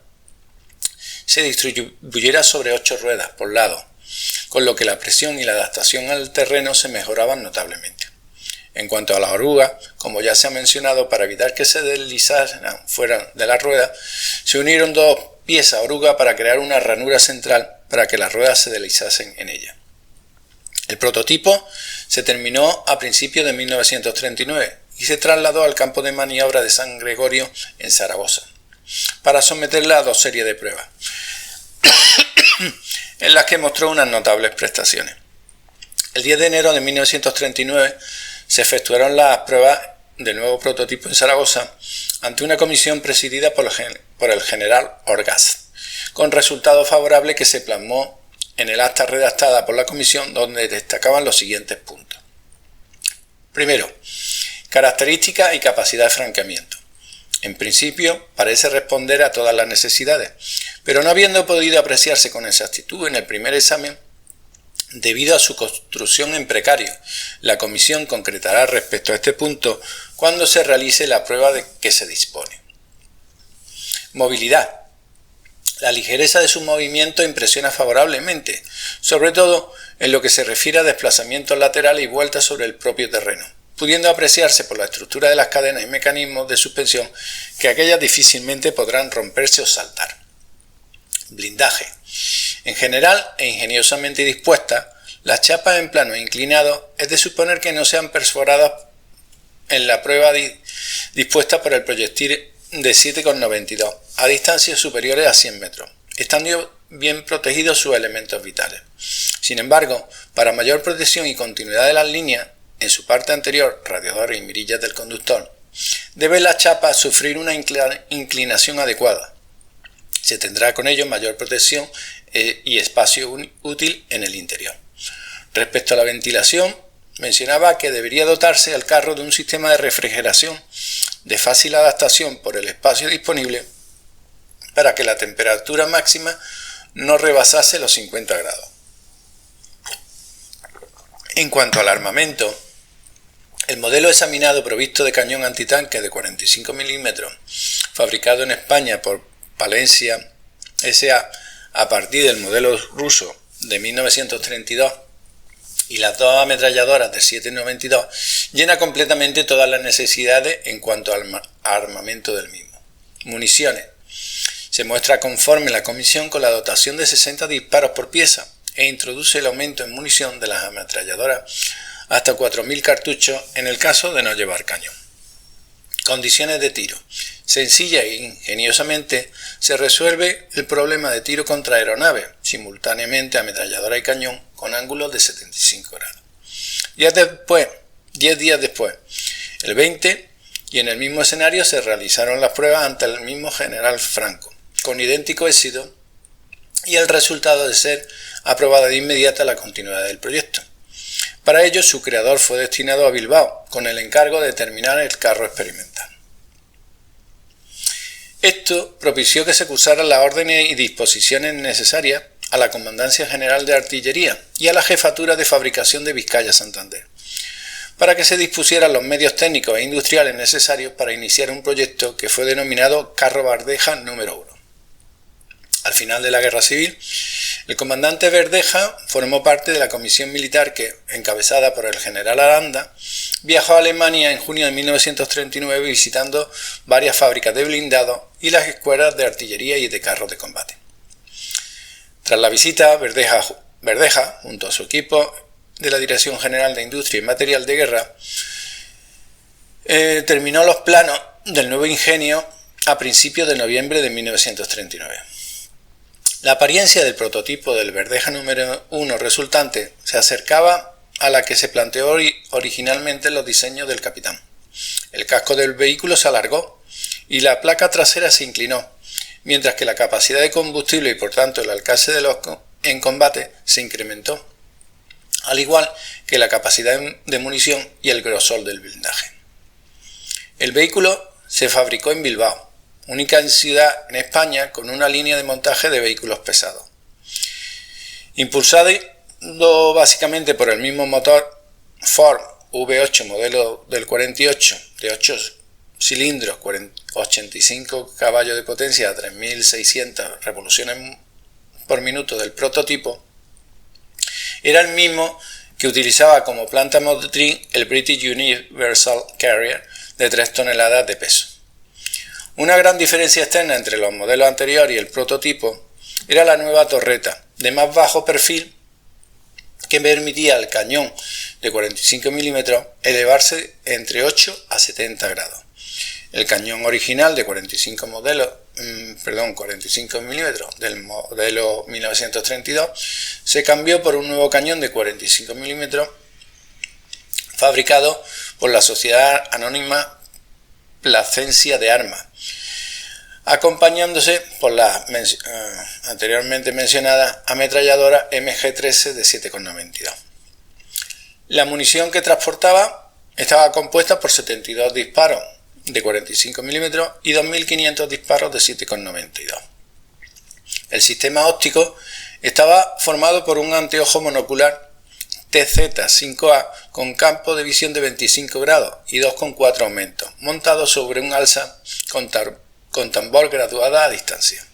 se distribuyera sobre 8 ruedas por lado, con lo que la presión y la adaptación al terreno se mejoraban notablemente. En cuanto a la oruga, como ya se ha mencionado, para evitar que se deslizaran fuera de la rueda, se unieron 2 piezas oruga para crear una ranura central para que las ruedas se deslizasen en ella. El prototipo se terminó a principios de 1939 y se trasladó al campo de maniobra de San Gregorio en Zaragoza, para someterla a 2 series de pruebas, en las que mostró unas notables prestaciones. El 10 de enero de 1939 se efectuaron las pruebas del nuevo prototipo en Zaragoza ante una comisión presidida por el general Orgaz, con resultado favorable que se plasmó en el acta redactada por la comisión, donde destacaban los siguientes puntos. Primero, características y capacidad de franqueamiento. En principio, parece responder a todas las necesidades, pero no habiendo podido apreciarse con exactitud en el primer examen, debido a su construcción en precario, la comisión concretará respecto a este punto cuando se realice la prueba de que se dispone. Movilidad. La ligereza de su movimiento impresiona favorablemente, sobre todo en lo que se refiere a desplazamientos laterales y vueltas sobre el propio terreno, pudiendo apreciarse por la estructura de las cadenas y mecanismos de suspensión que aquellas difícilmente podrán romperse o saltar. Blindaje. En general e ingeniosamente dispuestas, las chapas en plano e inclinado es de suponer que no sean perforadas en la prueba dispuesta por el proyectil de 7,92 a distancias superiores a 100 metros, estando bien protegidos sus elementos vitales. Sin embargo, para mayor protección y continuidad de las líneas, en su parte anterior, radiadores y mirillas del conductor, debe la chapa sufrir una inclinación adecuada. Se tendrá con ello mayor protección y espacio útil en el interior. Respecto a la ventilación, mencionaba que debería dotarse el carro de un sistema de refrigeración de fácil adaptación por el espacio disponible para que la temperatura máxima no rebasase los 50 grados. En cuanto al armamento, el modelo examinado provisto de cañón antitanque de 45 milímetros, fabricado en España por Palencia S.A. a partir del modelo ruso de 1932 y las 2 ametralladoras de 7,92, llena completamente todas las necesidades en cuanto al armamento del mismo. Municiones. Se muestra conforme la comisión con la dotación de 60 disparos por pieza e introduce el aumento en munición de las ametralladoras hasta 4.000 cartuchos en el caso de no llevar cañón. Condiciones de tiro. Sencilla e ingeniosamente se resuelve el problema de tiro contra aeronave, simultáneamente ametralladora y cañón, con ángulos de 75 grados. 10 días después, el 20, y en el mismo escenario se realizaron las pruebas ante el mismo general Franco, con idéntico éxito y el resultado de ser aprobada de inmediata la continuidad del proyecto. Para ello, su creador fue destinado a Bilbao, con el encargo de terminar el carro experimental. Esto propició que se cursaran las órdenes y disposiciones necesarias a la Comandancia General de Artillería y a la Jefatura de Fabricación de Vizcaya-Santander, para que se dispusieran los medios técnicos e industriales necesarios para iniciar un proyecto que fue denominado Carro Verdeja número 1. Al final de la Guerra Civil, el comandante Verdeja formó parte de la comisión militar que, encabezada por el general Aranda, viajó a Alemania en junio de 1939 visitando varias fábricas de blindados y las escuelas de artillería y de carros de combate. Tras la visita, Verdeja, junto a su equipo de la Dirección General de Industria y Material de Guerra, terminó los planos del nuevo ingenio a principios de noviembre de 1939. La apariencia del prototipo del Verdeja número 1 resultante se acercaba a la que se planteó originalmente en los diseños del capitán. El casco del vehículo se alargó y la placa trasera se inclinó, mientras que la capacidad de combustible y por tanto el alcance en combate se incrementó, al igual que la capacidad de munición y el grosor del blindaje. El vehículo se fabricó en Bilbao, única ciudad en España con una línea de montaje de vehículos pesados. Impulsado básicamente por el mismo motor Ford V8 modelo del 48 de 8 cilindros, 85 caballos de potencia a 3.600 revoluciones por minuto del prototipo, era el mismo que utilizaba como planta motriz el British Universal Carrier de 3 toneladas de peso. Una gran diferencia externa entre los modelos anteriores y el prototipo era la nueva torreta de más bajo perfil que permitía al cañón de 45 milímetros elevarse entre 8 a 70 grados. El cañón original de 45 milímetros del modelo 1932 se cambió por un nuevo cañón de 45 milímetros fabricado por la Sociedad Anónima Plasencia de Armas, acompañándose por la anteriormente mencionada ametralladora MG-13 de 7,92. La munición que transportaba estaba compuesta por 72 disparos de 45 milímetros y 2.500 disparos de 7,92. El sistema óptico estaba formado por un anteojo monocular TZ5A con campo de visión de 25 grados y 2,4 aumentos, montado sobre un alza con tambor graduada a distancia.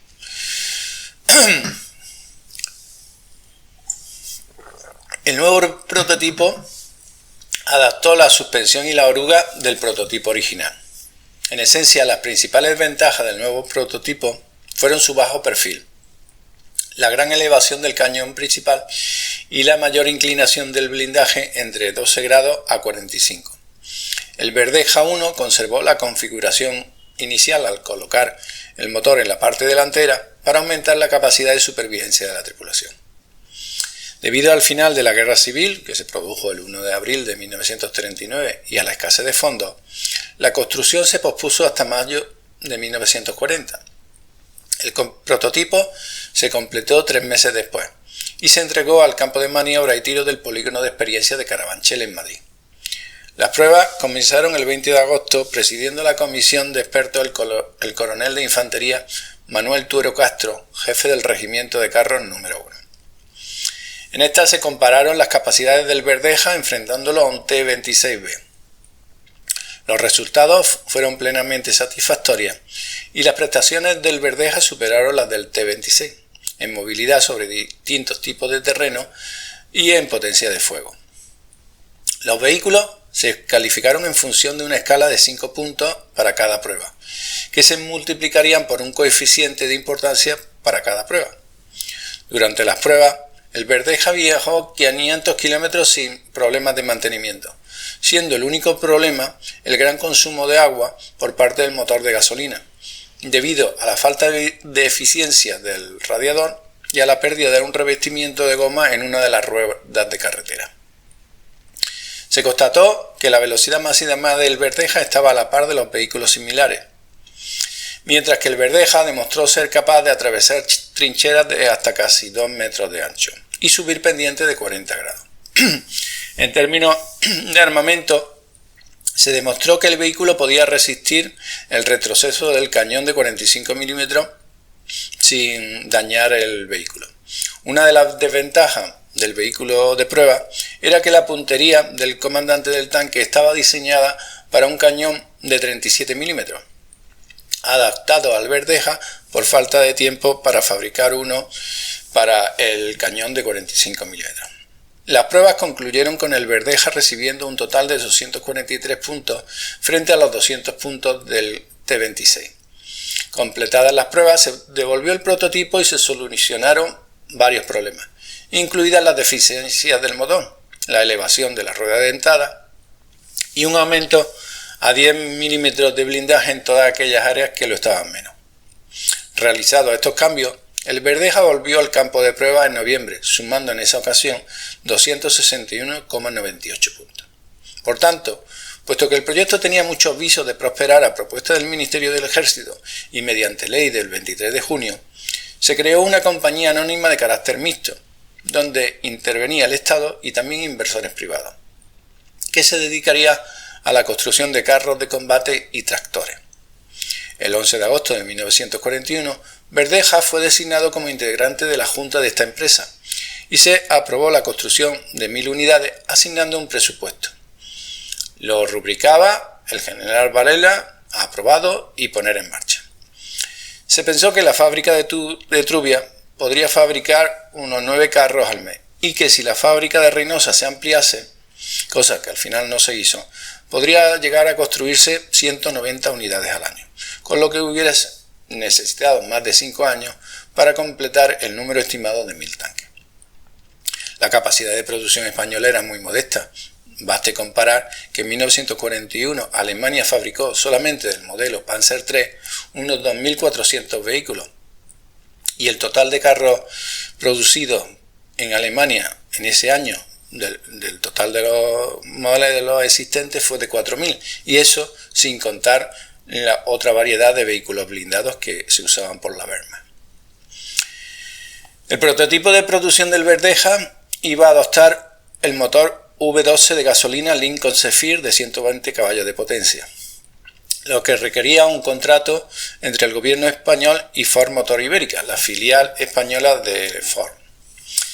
El nuevo prototipo adaptó la suspensión y la oruga del prototipo original. En esencia, las principales ventajas del nuevo prototipo fueron su bajo perfil, la gran elevación del cañón principal y la mayor inclinación del blindaje entre 12 grados a 45. El Verdeja 1 conservó la configuración inicial al colocar el motor en la parte delantera para aumentar la capacidad de supervivencia de la tripulación. Debido al final de la Guerra Civil, que se produjo el 1 de abril de 1939, y a la escasez de fondos, la construcción se pospuso hasta mayo de 1940. El prototipo se completó 3 meses después y se entregó al campo de maniobra y tiro del polígono de experiencia de Carabanchel en Madrid. Las pruebas comenzaron el 20 de agosto, presidiendo la comisión de expertos el coronel de infantería Manuel Tuero Castro, jefe del regimiento de carros número 1. En esta se compararon las capacidades del Verdeja enfrentándolo a un T-26B. Los resultados fueron plenamente satisfactorios y las prestaciones del Verdeja superaron las del T-26 en movilidad sobre distintos tipos de terreno y en potencia de fuego. Los vehículos se calificaron en función de una escala de 5 puntos para cada prueba, que se multiplicarían por un coeficiente de importancia para cada prueba. Durante las pruebas, el Verdeja viajó 500 kilómetros sin problemas de mantenimiento, siendo el único problema el gran consumo de agua por parte del motor de gasolina, debido a la falta de eficiencia del radiador y a la pérdida de un revestimiento de goma en una de las ruedas de carretera. Se constató que la velocidad máxima del Verdeja estaba a la par de los vehículos similares, mientras que el Verdeja demostró ser capaz de atravesar trincheras de hasta casi 2 metros de ancho y subir pendientes de 40 grados. En términos de armamento, se demostró que el vehículo podía resistir el retroceso del cañón de 45 milímetros sin dañar el vehículo. Una de las desventajas del vehículo de prueba era que la puntería del comandante del tanque estaba diseñada para un cañón de 37 milímetros, adaptado al Verdeja por falta de tiempo para fabricar uno para el cañón de 45 milímetros. Las pruebas concluyeron con el Verdeja recibiendo un total de 243 puntos frente a los 200 puntos del T-26. Completadas las pruebas, se devolvió el prototipo y se solucionaron varios problemas, incluidas las deficiencias del motor, la elevación de la rueda dentada y un aumento a 10 milímetros de blindaje en todas aquellas áreas que lo estaban menos. Realizados estos cambios, el Verdeja volvió al campo de prueba en noviembre, sumando en esa ocasión 261,98 puntos. Por tanto, puesto que el proyecto tenía muchos visos de prosperar a propuesta del Ministerio del Ejército y mediante ley del 23 de junio, se creó una compañía anónima de carácter mixto, donde intervenía el Estado y también inversores privados, que se dedicaría a la construcción de carros de combate y tractores. El 11 de agosto de 1941, Verdeja fue designado como integrante de la junta de esta empresa y se aprobó la construcción de 1000 unidades asignando un presupuesto. Lo rubricaba el general Varela aprobado y poner en marcha. Se pensó que la fábrica de Trubia podría fabricar unos 9 carros al mes y que si la fábrica de Reynosa se ampliase, cosa que al final no se hizo, podría llegar a construirse 190 unidades al año, con lo que hubiera necesitado más de 5 años para completar el número estimado de 1000 tanques. La capacidad de producción española era muy modesta. Baste comparar que en 1941 Alemania fabricó solamente del modelo Panzer III unos 2.400 vehículos y el total de carros producidos en Alemania en ese año del total de los modelos existentes fue de 4.000, y eso sin contar la otra variedad de vehículos blindados que se usaban por la Wehrmacht. El prototipo de producción del Verdeja iba a adoptar el motor V12 de gasolina Lincoln Zephyr de 120 caballos de potencia, lo que requería un contrato entre el gobierno español y Ford Motor Ibérica, la filial española de Ford.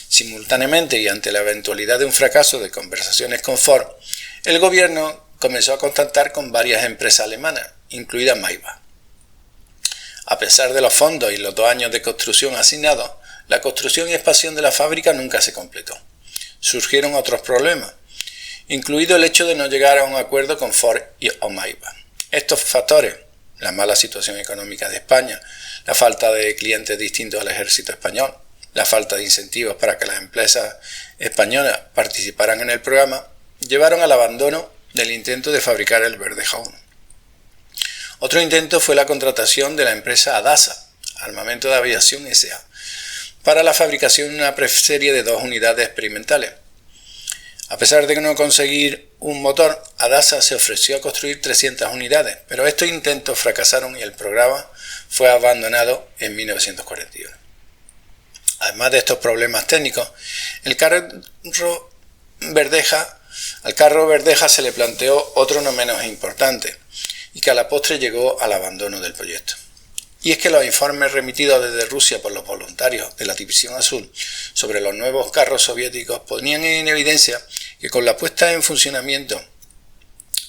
Simultáneamente y ante la eventualidad de un fracaso de conversaciones con Ford, el gobierno comenzó a contactar con varias empresas alemanas, incluida Maybach. A pesar de los fondos y los 2 años de construcción asignados, la construcción y expansión de la fábrica nunca se completó. Surgieron otros problemas, incluido el hecho de no llegar a un acuerdo con Ford o Maybach. Estos factores, la mala situación económica de España, la falta de clientes distintos al ejército español, la falta de incentivos para que las empresas españolas participaran en el programa, llevaron al abandono del intento de fabricar el Verdeja 1. Otro intento fue la contratación de la empresa ADASA, Armamento de Aviación S.A., para la fabricación de una preserie de 2 unidades experimentales. A pesar de no conseguir un motor, ADASA se ofreció a construir 300 unidades, pero estos intentos fracasaron y el programa fue abandonado en 1941. Además de estos problemas técnicos, al carro Verdeja se le planteó otro no menos importante y que a la postre llegó al abandono del proyecto. Y es que los informes remitidos desde Rusia por los voluntarios de la División Azul sobre los nuevos carros soviéticos ponían en evidencia que con la puesta en funcionamiento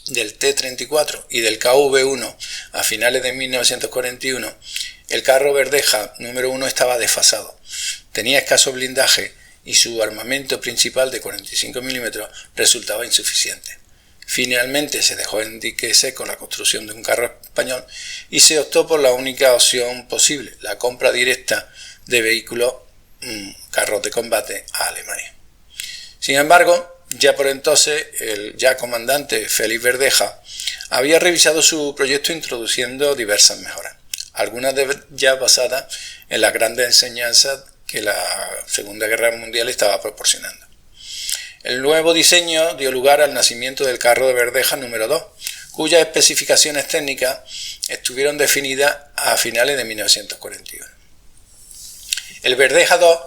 del T-34 y del KV-1 a finales de 1941, el carro Verdeja número 1 estaba desfasado, tenía escaso blindaje y su armamento principal de 45 mm resultaba insuficiente. Finalmente se dejó en dique seco la construcción de un carro español y se optó por la única opción posible, la compra directa de vehículos, carros de combate, a Alemania. Sin embargo, ya por entonces el ya comandante Félix Verdeja había revisado su proyecto introduciendo diversas mejoras, algunas de ellas basadas en las grandes enseñanzas que la Segunda Guerra Mundial estaba proporcionando. El nuevo diseño dio lugar al nacimiento del carro de Verdeja número 2, cuyas especificaciones técnicas estuvieron definidas a finales de 1941. El Verdeja 2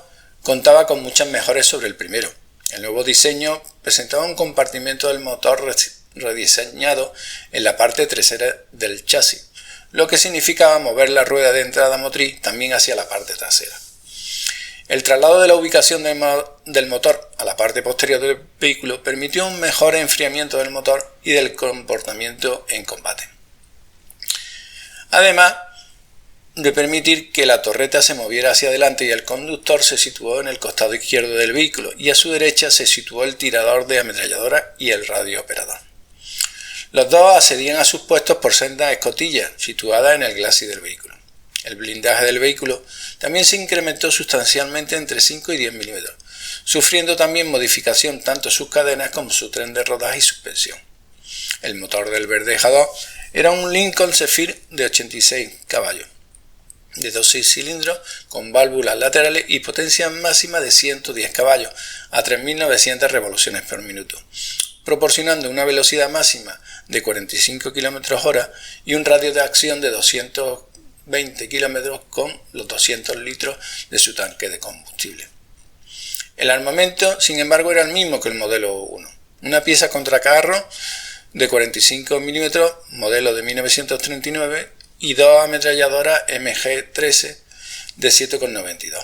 contaba con muchas mejoras sobre el primero. El nuevo diseño presentaba un compartimento del motor rediseñado en la parte trasera del chasis, lo que significaba mover la rueda de entrada motriz también hacia la parte trasera. El traslado de la ubicación del motor a la parte posterior del vehículo permitió un mejor enfriamiento del motor y del comportamiento en combate, además de permitir que la torreta se moviera hacia adelante y el conductor se situó en el costado izquierdo del vehículo y a su derecha se situó el tirador de ametralladora y el radiooperador. Los dos accedían a sus puestos por sendas escotillas situadas en el glacis del vehículo. El blindaje del vehículo también se incrementó sustancialmente entre 5 y 10 mm, sufriendo también modificación tanto sus cadenas como su tren de rodaje y suspensión. El motor del Verdeja 2 era un Lincoln Zephyr de 86 caballos, de 12 cilindros con válvulas laterales y potencia máxima de 110 caballos a 3.900 revoluciones por minuto, proporcionando una velocidad máxima de 45 km/h y un radio de acción de 220 km con los 200 litros de su tanque de combustible. El armamento, sin embargo, era el mismo que el modelo 1, una pieza contracarro de 45 mm, modelo de 1939, y 2 ametralladoras MG-13 de 7,92.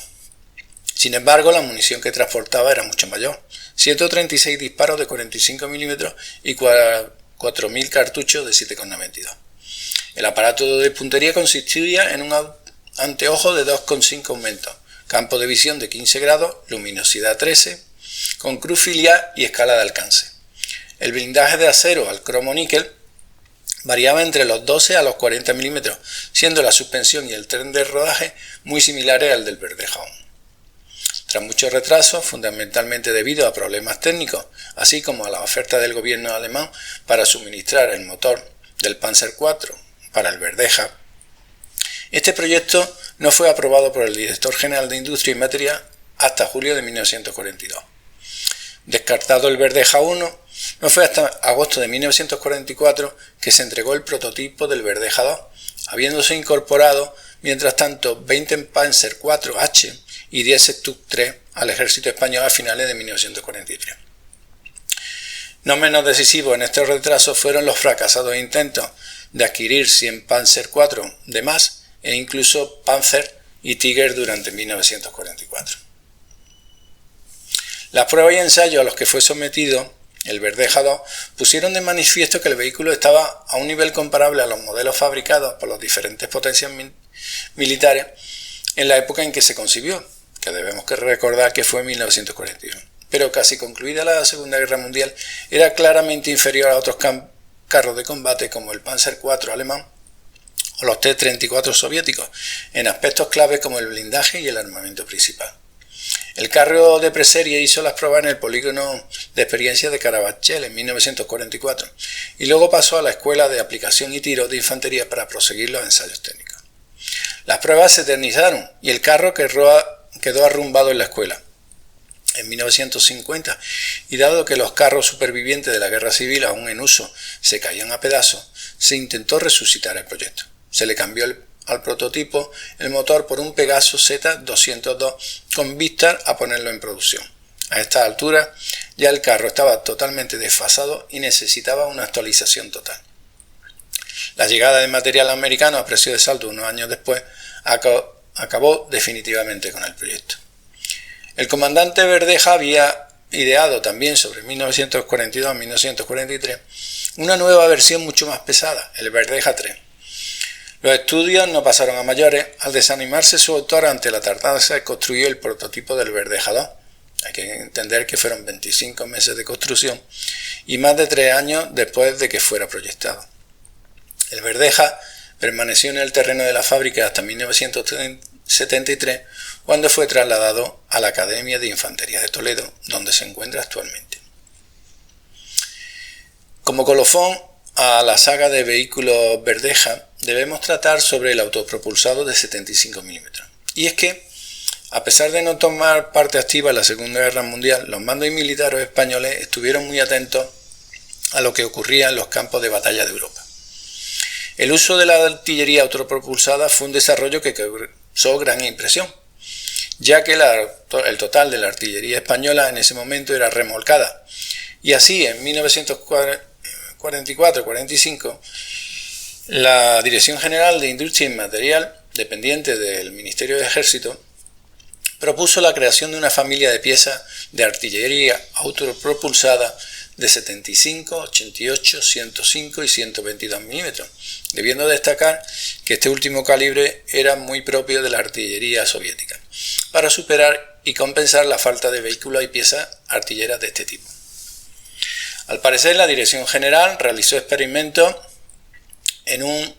Sin embargo, la munición que transportaba era mucho mayor, 136 disparos de 45 mm y 4.000 cartuchos de 7,92. El aparato de puntería consistía en un anteojo de 2,5 aumentos, campo de visión de 15 grados, luminosidad 13, con cruz filial y escala de alcance. El blindaje de acero al cromo-níquel variaba entre los 12 a los 40 milímetros, siendo la suspensión y el tren de rodaje muy similares al del Verdeja 1. Tras muchos retrasos, fundamentalmente debido a problemas técnicos, así como a la oferta del gobierno alemán para suministrar el motor del Panzer IV para el Verdeja, este proyecto no fue aprobado por el director general de Industria y Material hasta julio de 1942. Descartado el Verdeja 1, no fue hasta agosto de 1944 que se entregó el prototipo del Verdeja 2, habiéndose incorporado mientras tanto 20 Panzer IV-H y 10 Stuka 3 al ejército español a finales de 1943. No menos decisivos en estos retrasos fueron los fracasados intentos de adquirir 100 Panzer IV de más e incluso Panzer y Tiger durante 1944. Las pruebas y ensayos a los que fue sometido el Verdeja 2 pusieron de manifiesto que el vehículo estaba a un nivel comparable a los modelos fabricados por las diferentes potencias militares en la época en que se concibió, que debemos recordar que fue en 1941. Pero casi concluida la Segunda Guerra Mundial, era claramente inferior a otros carros de combate como el Panzer IV alemán o los T-34 soviéticos, en aspectos claves como el blindaje y el armamento principal. El carro de preserie hizo las pruebas en el polígono de experiencia de Caravachel en 1944 y luego pasó a la Escuela de Aplicación y Tiro de Infantería para proseguir los ensayos técnicos. Las pruebas se eternizaron y el carro quedó arrumbado en la escuela en 1950, y dado que los carros supervivientes de la guerra civil aún en uso se caían a pedazos, se intentó resucitar el proyecto. Se le cambió al prototipo el motor por un Pegasus Z202 con vistas a ponerlo en producción. A esta altura ya el carro estaba totalmente desfasado y necesitaba una actualización total. La llegada de material americano a precio de saldo unos años después acabó definitivamente con el proyecto. El comandante Verdeja había ideado también sobre 1942-1943 una nueva versión mucho más pesada, el Verdeja 3. Los estudios no pasaron a mayores. Al desanimarse su autor ante la tardanza, construyó el prototipo del Verdeja 2. Hay que entender que fueron 25 meses de construcción y más de 3 años después de que fuera proyectado. El Verdeja permaneció en el terreno de la fábrica hasta 1973, cuando fue trasladado a la Academia de Infantería de Toledo, donde se encuentra actualmente. Como colofón a la saga de vehículos Verdeja, debemos tratar sobre el autopropulsado de 75 mm. Y es que, a pesar de no tomar parte activa en la Segunda Guerra Mundial, los mandos militares españoles estuvieron muy atentos a lo que ocurría en los campos de batalla de Europa. El uso de la artillería autopropulsada fue un desarrollo que causó gran impresión, ya que el total de la artillería española en ese momento era remolcada. Y así, en 1944-45, la Dirección General de Industria y Material, dependiente del Ministerio de Ejército, propuso la creación de una familia de piezas de artillería autopropulsada de 75, 88, 105 y 122 milímetros, debiendo destacar que este último calibre era muy propio de la artillería soviética, para superar y compensar la falta de vehículos y piezas artilleras de este tipo. Al parecer, la Dirección General realizó experimentos en un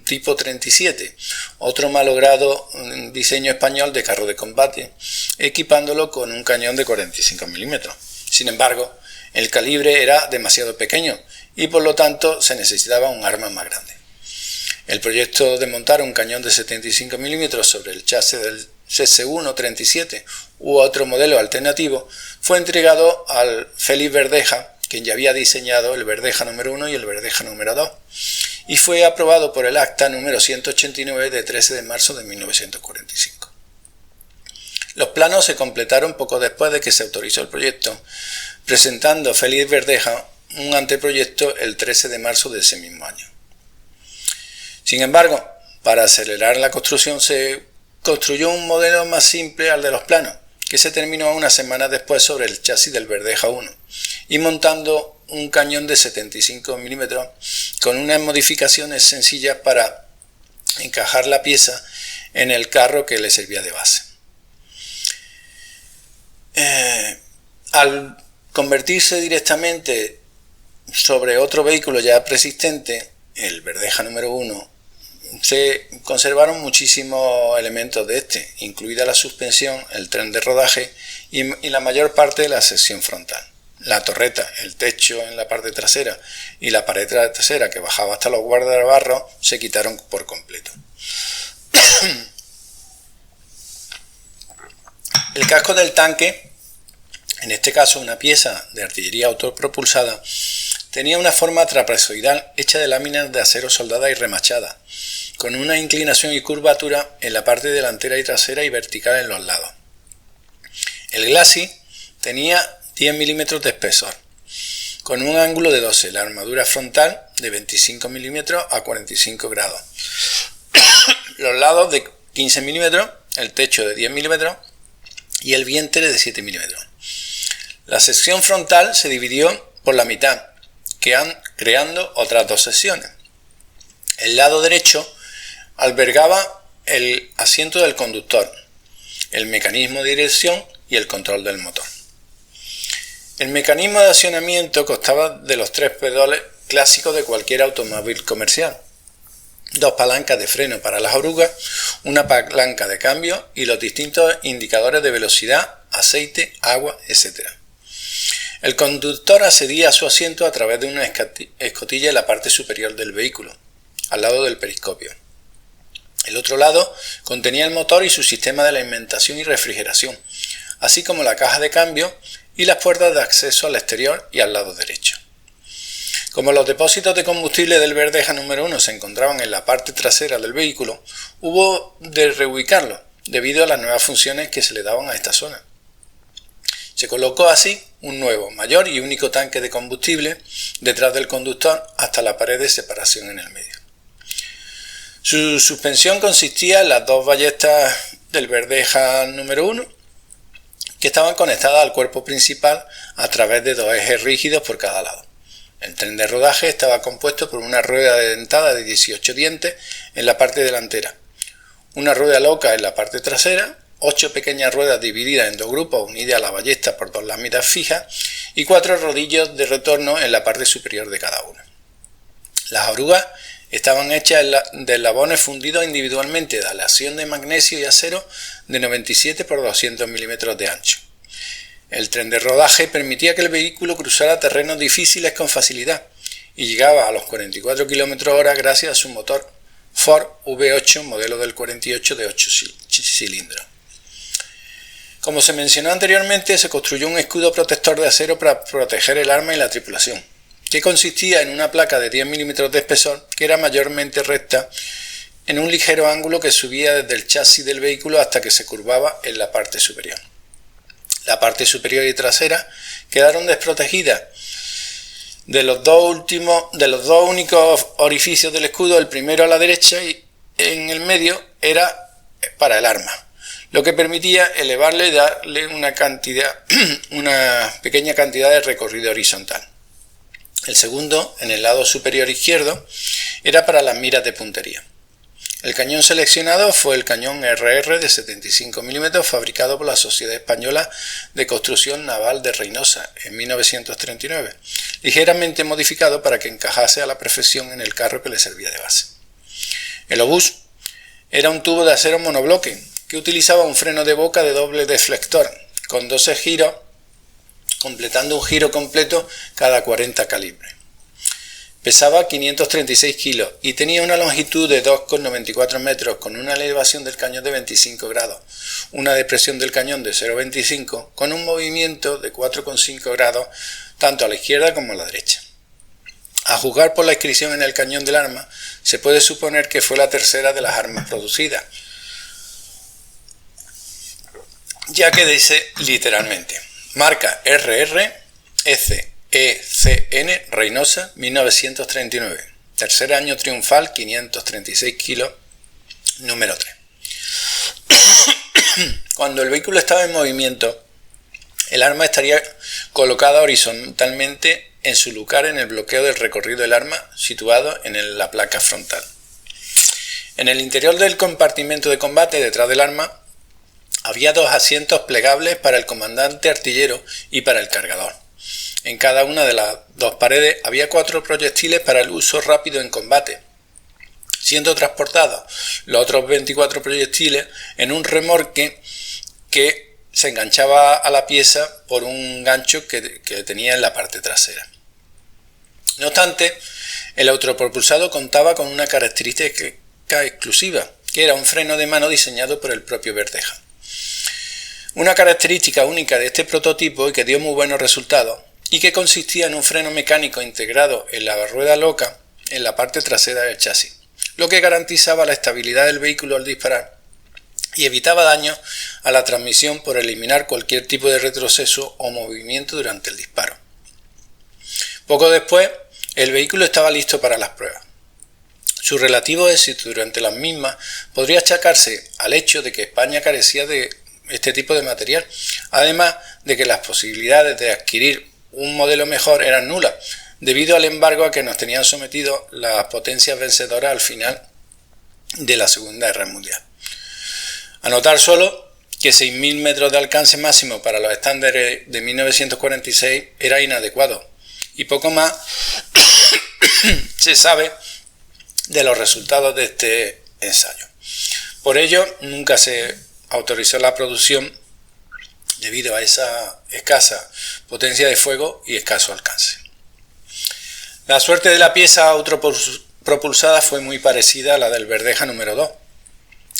tipo 37, otro malogrado diseño español de carro de combate, equipándolo con un cañón de 45 milímetros. Sin embargo, el calibre era demasiado pequeño y por lo tanto se necesitaba un arma más grande. El proyecto de montar un cañón de 75 milímetros sobre el chasis del CC-1-37 u otro modelo alternativo fue entregado al Félix Verdeja, quien ya había diseñado el Verdeja número 1 y el Verdeja número 2, y fue aprobado por el acta número 189 de 13 de marzo de 1945. Los planos se completaron poco después de que se autorizó el proyecto, presentando Félix Verdeja un anteproyecto el 13 de marzo de ese mismo año. Sin embargo, para acelerar la construcción se construyó un modelo más simple al de los planos, que se terminó unas semanas después sobre el chasis del Verdeja 1, y montando un cañón de 75 mm con unas modificaciones sencillas para encajar la pieza en el carro que le servía de base. Al convertirse directamente sobre otro vehículo ya preexistente, el Verdeja número 1, se conservaron muchísimos elementos de este, incluida la suspensión, el tren de rodaje y la mayor parte de la sección frontal. La torreta, el techo en la parte trasera y la pared trasera que bajaba hasta los guardabarros se quitaron por completo. El casco del tanque, en este caso una pieza de artillería autopropulsada, tenía una forma trapezoidal hecha de láminas de acero soldada y remachada, con una inclinación y curvatura en la parte delantera y trasera y vertical en los lados. El glacis tenía 10 milímetros de espesor, con un ángulo de 12, la armadura frontal de 25 milímetros a 45 grados, los lados de 15 milímetros, el techo de 10 milímetros y el vientre de 7 milímetros. La sección frontal se dividió por la mitad, creando otras dos secciones. El lado derecho albergaba el asiento del conductor, el mecanismo de dirección y el control del motor. El mecanismo de accionamiento constaba de los 3 pedales clásicos de cualquier automóvil comercial, 2 palancas de freno para las orugas, una palanca de cambio y los distintos indicadores de velocidad, aceite, agua, etc. El conductor accedía a su asiento a través de una escotilla en la parte superior del vehículo, al lado del periscopio. El otro lado contenía el motor y su sistema de alimentación y refrigeración, así como la caja de cambio y las puertas de acceso al exterior y al lado derecho. Como los depósitos de combustible del Verdeja número 1 se encontraban en la parte trasera del vehículo, hubo de reubicarlo debido a las nuevas funciones que se le daban a esta zona. Se colocó así un nuevo, mayor y único tanque de combustible detrás del conductor hasta la pared de separación en el medio. Su suspensión consistía en las 2 ballestas del Verdeja número 1 que estaban conectadas al cuerpo principal a través de 2 ejes rígidos por cada lado. El tren de rodaje estaba compuesto por una rueda dentada de 18 dientes en la parte delantera, una rueda loca en la parte trasera, 8 pequeñas ruedas divididas en 2 grupos unidas a la ballesta por 2 láminas fijas y 4 rodillos de retorno en la parte superior de cada una. Las orugas estaban hechas de eslabones fundidos individualmente de aleación de magnesio y acero de 97 por 200 milímetros de ancho. El tren de rodaje permitía que el vehículo cruzara terrenos difíciles con facilidad y llegaba a los 44 km/h gracias a su motor Ford V8 modelo del 48 de 8 cilindros. Como se mencionó anteriormente, se construyó un escudo protector de acero para proteger el arma y la tripulación, que consistía en una placa de 10 milímetros de espesor que era mayormente recta en un ligero ángulo que subía desde el chasis del vehículo hasta que se curvaba en la parte superior. La parte superior y trasera quedaron desprotegidas de los dos únicos orificios del escudo. El primero a la derecha y en el medio era para el arma, lo que permitía elevarle y darle una pequeña cantidad de recorrido horizontal. El segundo, en el lado superior izquierdo, era para las miras de puntería. El cañón seleccionado fue el cañón RR de 75 mm fabricado por la Sociedad Española de Construcción Naval de Reynosa en 1939, ligeramente modificado para que encajase a la perfección en el carro que le servía de base. El obús era un tubo de acero monobloque que utilizaba un freno de boca de doble deflector con 12 giros, completando un giro completo cada 40 calibres. Pesaba 536 kilos y tenía una longitud de 2,94 metros con una elevación del cañón de 25 grados, una depresión del cañón de 0,25 con un movimiento de 4,5 grados tanto a la izquierda como a la derecha. A juzgar por la inscripción en el cañón del arma, se puede suponer que fue la tercera de las armas producidas, ya que dice literalmente: marca RR ECN Reynosa 1939, tercer año triunfal, 536 kilos, número 3. Cuando el vehículo estaba en movimiento, el arma estaría colocada horizontalmente en su lugar en el bloqueo del recorrido del arma situado en la placa frontal. En el interior del compartimento de combate detrás del arma había 2 asientos plegables para el comandante artillero y para el cargador. En cada una de las 2 paredes había 4 proyectiles para el uso rápido en combate, siendo transportados los otros 24 proyectiles en un remolque que se enganchaba a la pieza por un gancho que tenía en la parte trasera. No obstante, el autopropulsado contaba con una característica exclusiva, que era un freno de mano diseñado por el propio Verdeja. Una característica única de este prototipo y que dio muy buenos resultados, y que consistía en un freno mecánico integrado en la rueda loca en la parte trasera del chasis, lo que garantizaba la estabilidad del vehículo al disparar y evitaba daños a la transmisión por eliminar cualquier tipo de retroceso o movimiento durante el disparo. Poco después, el vehículo estaba listo para las pruebas. Su relativo éxito durante las mismas podría achacarse al hecho de que España carecía de este tipo de material, además de que las posibilidades de adquirir un modelo mejor eran nulas, debido al embargo a que nos tenían sometidos las potencias vencedoras al final de la Segunda Guerra Mundial. Anotar solo que 6.000 metros de alcance máximo para los estándares de 1946 era inadecuado, y poco más se sabe de los resultados de este ensayo. Por ello, nunca se autorizó la producción debido a esa escasa potencia de fuego y escaso alcance. La suerte de la pieza autopropulsada fue muy parecida a la del Verdeja número 2,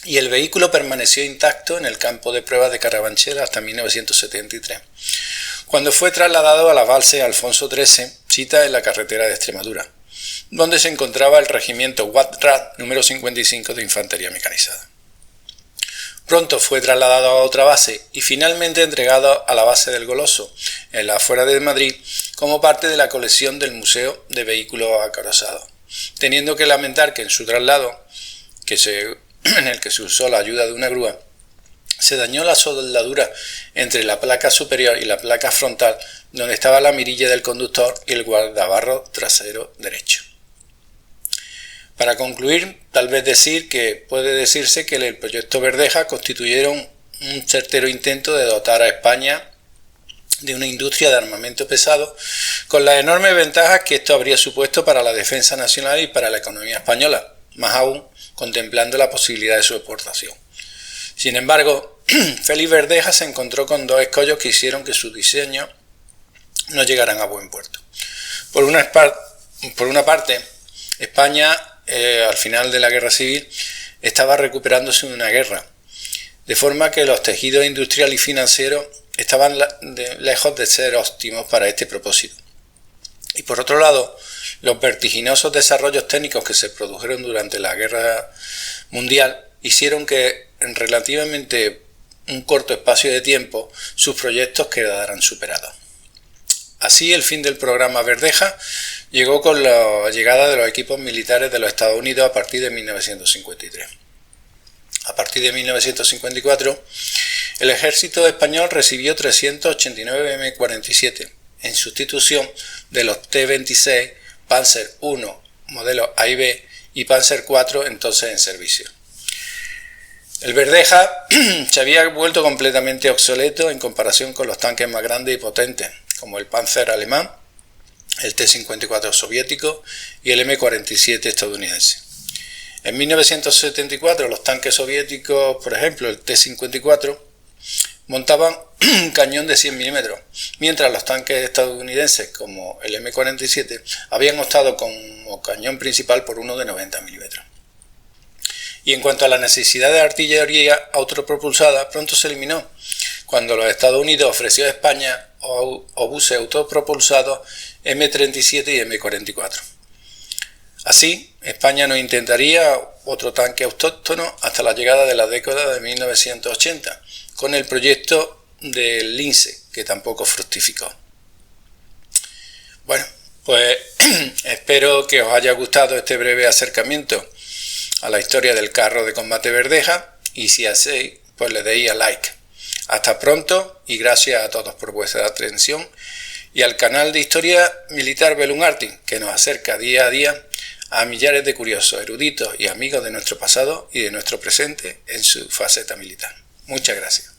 y el vehículo permaneció intacto en el campo de pruebas de Carabanchel hasta 1973, cuando fue trasladado a la base Alfonso XIII, sita en la carretera de Extremadura, donde se encontraba el regimiento Watt-Rat número 55 de Infantería Mecanizada. Pronto fue trasladado a otra base y finalmente entregado a la base del Goloso, en la afuera de Madrid, como parte de la colección del Museo de Vehículos Acorazados, teniendo que lamentar que en su traslado, en el que se usó la ayuda de una grúa, se dañó la soldadura entre la placa superior y la placa frontal, donde estaba la mirilla del conductor y el guardabarro trasero derecho. Para concluir, tal vez puede decirse que el proyecto Verdeja constituyeron un certero intento de dotar a España de una industria de armamento pesado, con las enormes ventajas que esto habría supuesto para la defensa nacional y para la economía española, más aún contemplando la posibilidad de su exportación. Sin embargo, Félix Verdeja se encontró con 2 escollos que hicieron que sus diseños no llegaran a buen puerto. Por una parte, España, al final de la Guerra Civil, estaba recuperándose de una guerra, de forma que los tejidos industrial y financieros estaban lejos de ser óptimos para este propósito. Y por otro lado, los vertiginosos desarrollos técnicos que se produjeron durante la Guerra Mundial hicieron que en relativamente un corto espacio de tiempo sus proyectos quedaran superados. Así, el fin del programa Verdeja llegó con la llegada de los equipos militares de los Estados Unidos a partir de 1953. A partir de 1954, el ejército español recibió 389 M47 en sustitución de los T-26 Panzer I modelo A y B y Panzer IV entonces en servicio. El Verdeja se había vuelto completamente obsoleto en comparación con los tanques más grandes y potentes, como el Panzer alemán, el T-54 soviético y el M-47 estadounidense. En 1974 los tanques soviéticos, por ejemplo el T-54, montaban un cañón de 100 mm, mientras los tanques estadounidenses como el M-47 habían optado como cañón principal por uno de 90 mm. Y en cuanto a la necesidad de artillería autopropulsada, pronto se eliminó, cuando los Estados Unidos ofreció a España obuses autopropulsados M-37 y M-44. Así, España no intentaría otro tanque autóctono hasta la llegada de la década de 1980, con el proyecto del Lince, que tampoco fructificó. Bueno, pues espero que os haya gustado este breve acercamiento a la historia del carro de combate Verdeja, y si hacéis, pues le deis a like. Hasta pronto y gracias a todos por vuestra atención y al canal de Historia Militar Belungartin, que nos acerca día a día a millares de curiosos, eruditos y amigos de nuestro pasado y de nuestro presente en su faceta militar. Muchas gracias.